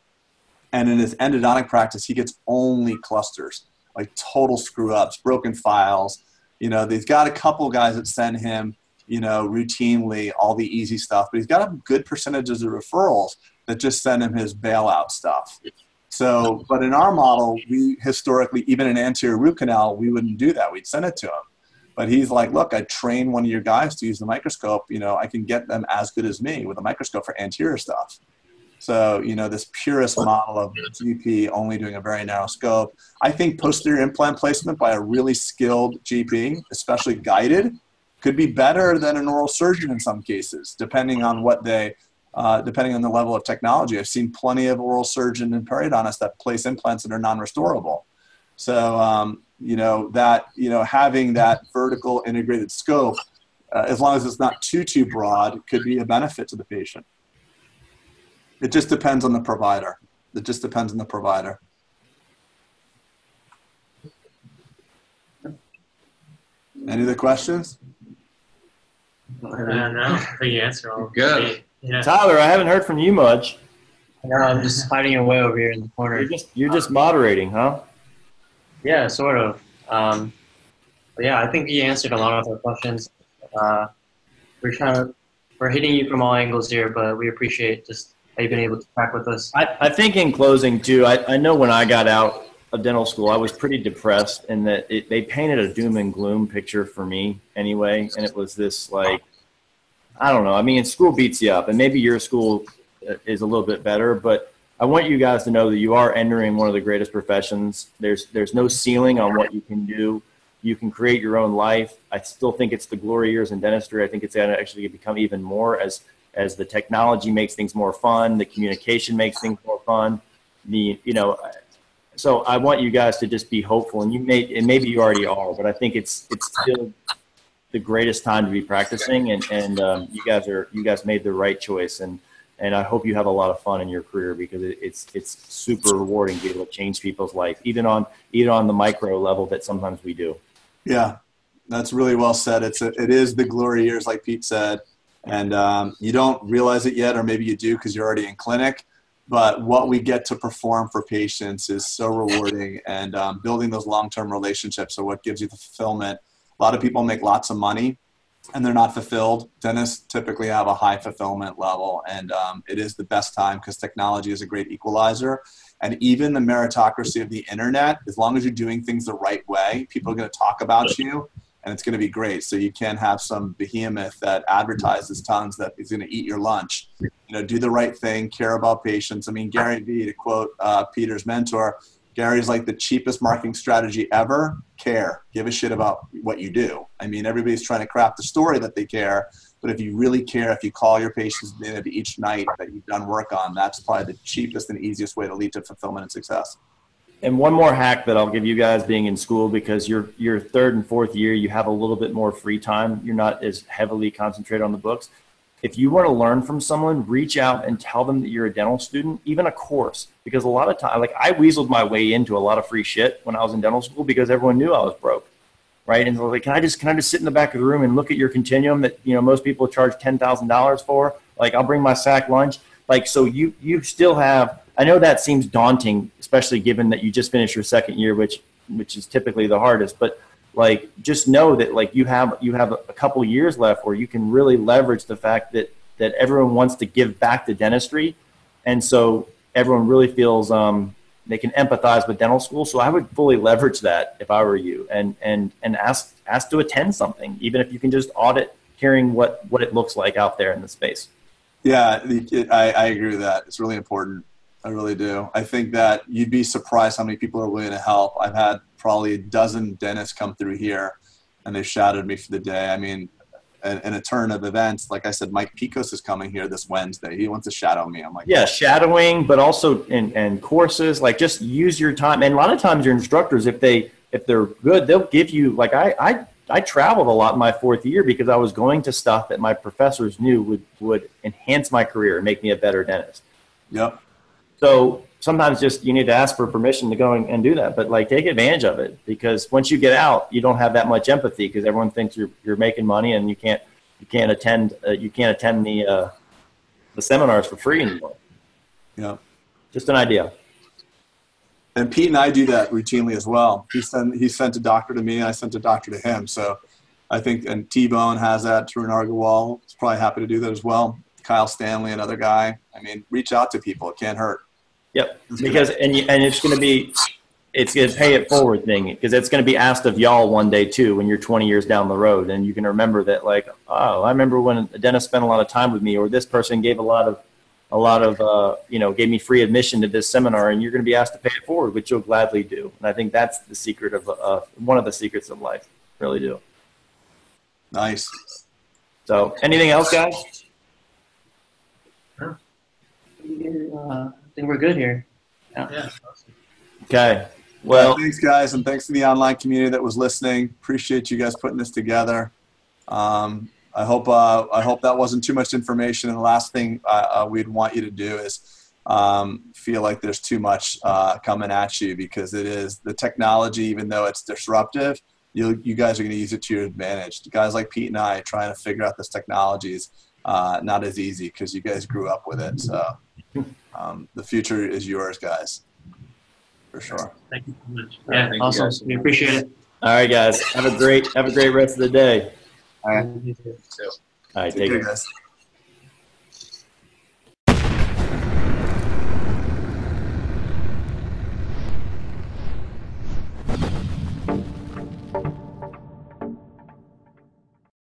And in his endodontic practice, he gets only clusters, like total screw ups, broken files. You know, they've got a couple guys that send him, you know, routinely all the easy stuff, but he's got a good percentage of referrals that just send him his bailout stuff. So, but in our model, we historically, even an anterior root canal, we wouldn't do that. We'd send it to him. But he's like, look, I train one of your guys to use the microscope. You know, I can get them as good as me with a microscope for anterior stuff. So, you know, this purist model of GP only doing a very narrow scope. I think posterior implant placement by a really skilled GP, especially guided, could be better than an oral surgeon in some cases, depending on what they, depending on the level of technology. I've seen plenty of oral surgeon and periodontists that place implants that are non-restorable. So, you know, that, you know, having that vertical integrated scope, as long as it's not too broad, could be a benefit to the patient. It just depends on the provider. It just depends on the provider. Any other questions? No, I think you answered all. Good. Yeah. Tyler, I haven't heard from you much. No, I'm just hiding away over here in the corner. You're just moderating, huh? Yeah, sort of. But yeah, I think you answered a lot of our questions. We're hitting you from all angles here, but we appreciate just how you've been able to track with us. I think in closing, too, I know when I got out of dental school, I was pretty depressed in that they painted a doom and gloom picture for me anyway. And it was this, like, I don't know. I mean, school beats you up, and maybe your school is a little bit better, but I want you guys to know that you are entering one of the greatest professions. There's no ceiling on what you can do. You can create your own life. I still think it's the glory years in dentistry. I think it's going to actually become even more as the technology makes things more fun, the communication makes things more fun. So I want you guys to just be hopeful, and maybe you already are, but I think it's still the greatest time to be practicing, and you guys made the right choice, and I hope you have a lot of fun in your career, because it's super rewarding to be able to change people's life, even on the micro level that sometimes we do. Yeah, that's really well said. It is the glory years, like Pete said. And you don't realize it yet, or maybe you do because you're already in clinic. But what we get to perform for patients is so rewarding, and building those long-term relationships are what gives you the fulfillment. A lot of people make lots of money, and they're not fulfilled. Dentists typically have a high fulfillment level, and it is the best time because technology is a great equalizer. And even the meritocracy of the internet, as long as you're doing things the right way, people are going to talk about you. And it's going to be great. So you can't have some behemoth that advertises tons that is going to eat your lunch. You know, do the right thing, care about patients. I mean, Gary Vee, to quote Peter's mentor, Gary's like, the cheapest marketing strategy ever: care. Give a shit about what you do. I mean, everybody's trying to craft the story that they care, but if you really care, if you call your patients at the end of each night that you've done work on, that's probably the cheapest and easiest way to lead to fulfillment and success. And one more hack that I'll give you guys being in school, because your third and fourth year, you have a little bit more free time. You're not as heavily concentrated on the books. If you want to learn from someone, reach out and tell them that you're a dental student, even a course, because a lot of time, like, I weaseled my way into a lot of free shit when I was in dental school because everyone knew I was broke, right? And so, like, can I just sit in the back of the room and look at your continuum that, you know, most people charge $10,000 for? Like, I'll bring my sack lunch. Like, so you still have, I know that seems daunting, especially given that you just finished your second year, which is typically the hardest, but, like, just know that, like, you have a couple years left where you can really leverage the fact that everyone wants to give back to dentistry. And so everyone really feels they can empathize with dental school. So I would fully leverage that if I were you, and ask to attend something, even if you can just audit hearing what it looks like out there in the space. Yeah, I agree with that. It's really important. I really do. I think that you'd be surprised how many people are willing to help. I've had probably a dozen dentists come through here, and they've shadowed me for the day. I mean, in a turn of events, like I said, Mike Picos is coming here this Wednesday. He wants to shadow me. I'm like, yeah, shadowing, but also in courses, like, just use your time. And a lot of times your instructors, if they're good, they'll give you, like, I traveled a lot in my fourth year because I was going to stuff that my professors knew would enhance my career and make me a better dentist. Yep. So sometimes just you need to ask for permission to go and do that, but, like, take advantage of it, because once you get out, you don't have that much empathy because everyone thinks you're making money and you can't attend the seminars for free anymore. Yeah. Just an idea. And Pete and I do that routinely as well. He sent a doctor to me, and I sent a doctor to him. So I think, and T-Bone has that. Tarun Argawal is probably happy to do that as well. Kyle Stanley, another guy. I mean, reach out to people. It can't hurt. Yep. Because and it's going to be, it's going to pay it forward thing, because it's going to be asked of y'all one day too when you're 20 years down the road, and you can remember that, like, oh, I remember when a dentist spent a lot of time with me, or this person gave a lot of you know, gave me free admission to this seminar, and you're going to be asked to pay it forward, which you'll gladly do. And I think that's the secret of one of the secrets of life. Really do. Nice. So, anything else, guys? I think we're good here. Yeah. Okay. Well, thanks, guys, and thanks to the online community that was listening. Appreciate you guys putting this together. I hope that wasn't too much information. And the last thing we'd want you to do is feel like there's too much coming at you, because it is the technology. Even though it's disruptive, you guys are going to use it to your advantage. Guys like Pete and I trying to figure out this technology is not as easy, because you guys grew up with it. So the future is yours, guys. For sure. Thank you so much. Yeah, awesome. We appreciate it. all right, guys. Have a great rest of the day. All right. All right, take care. Guys.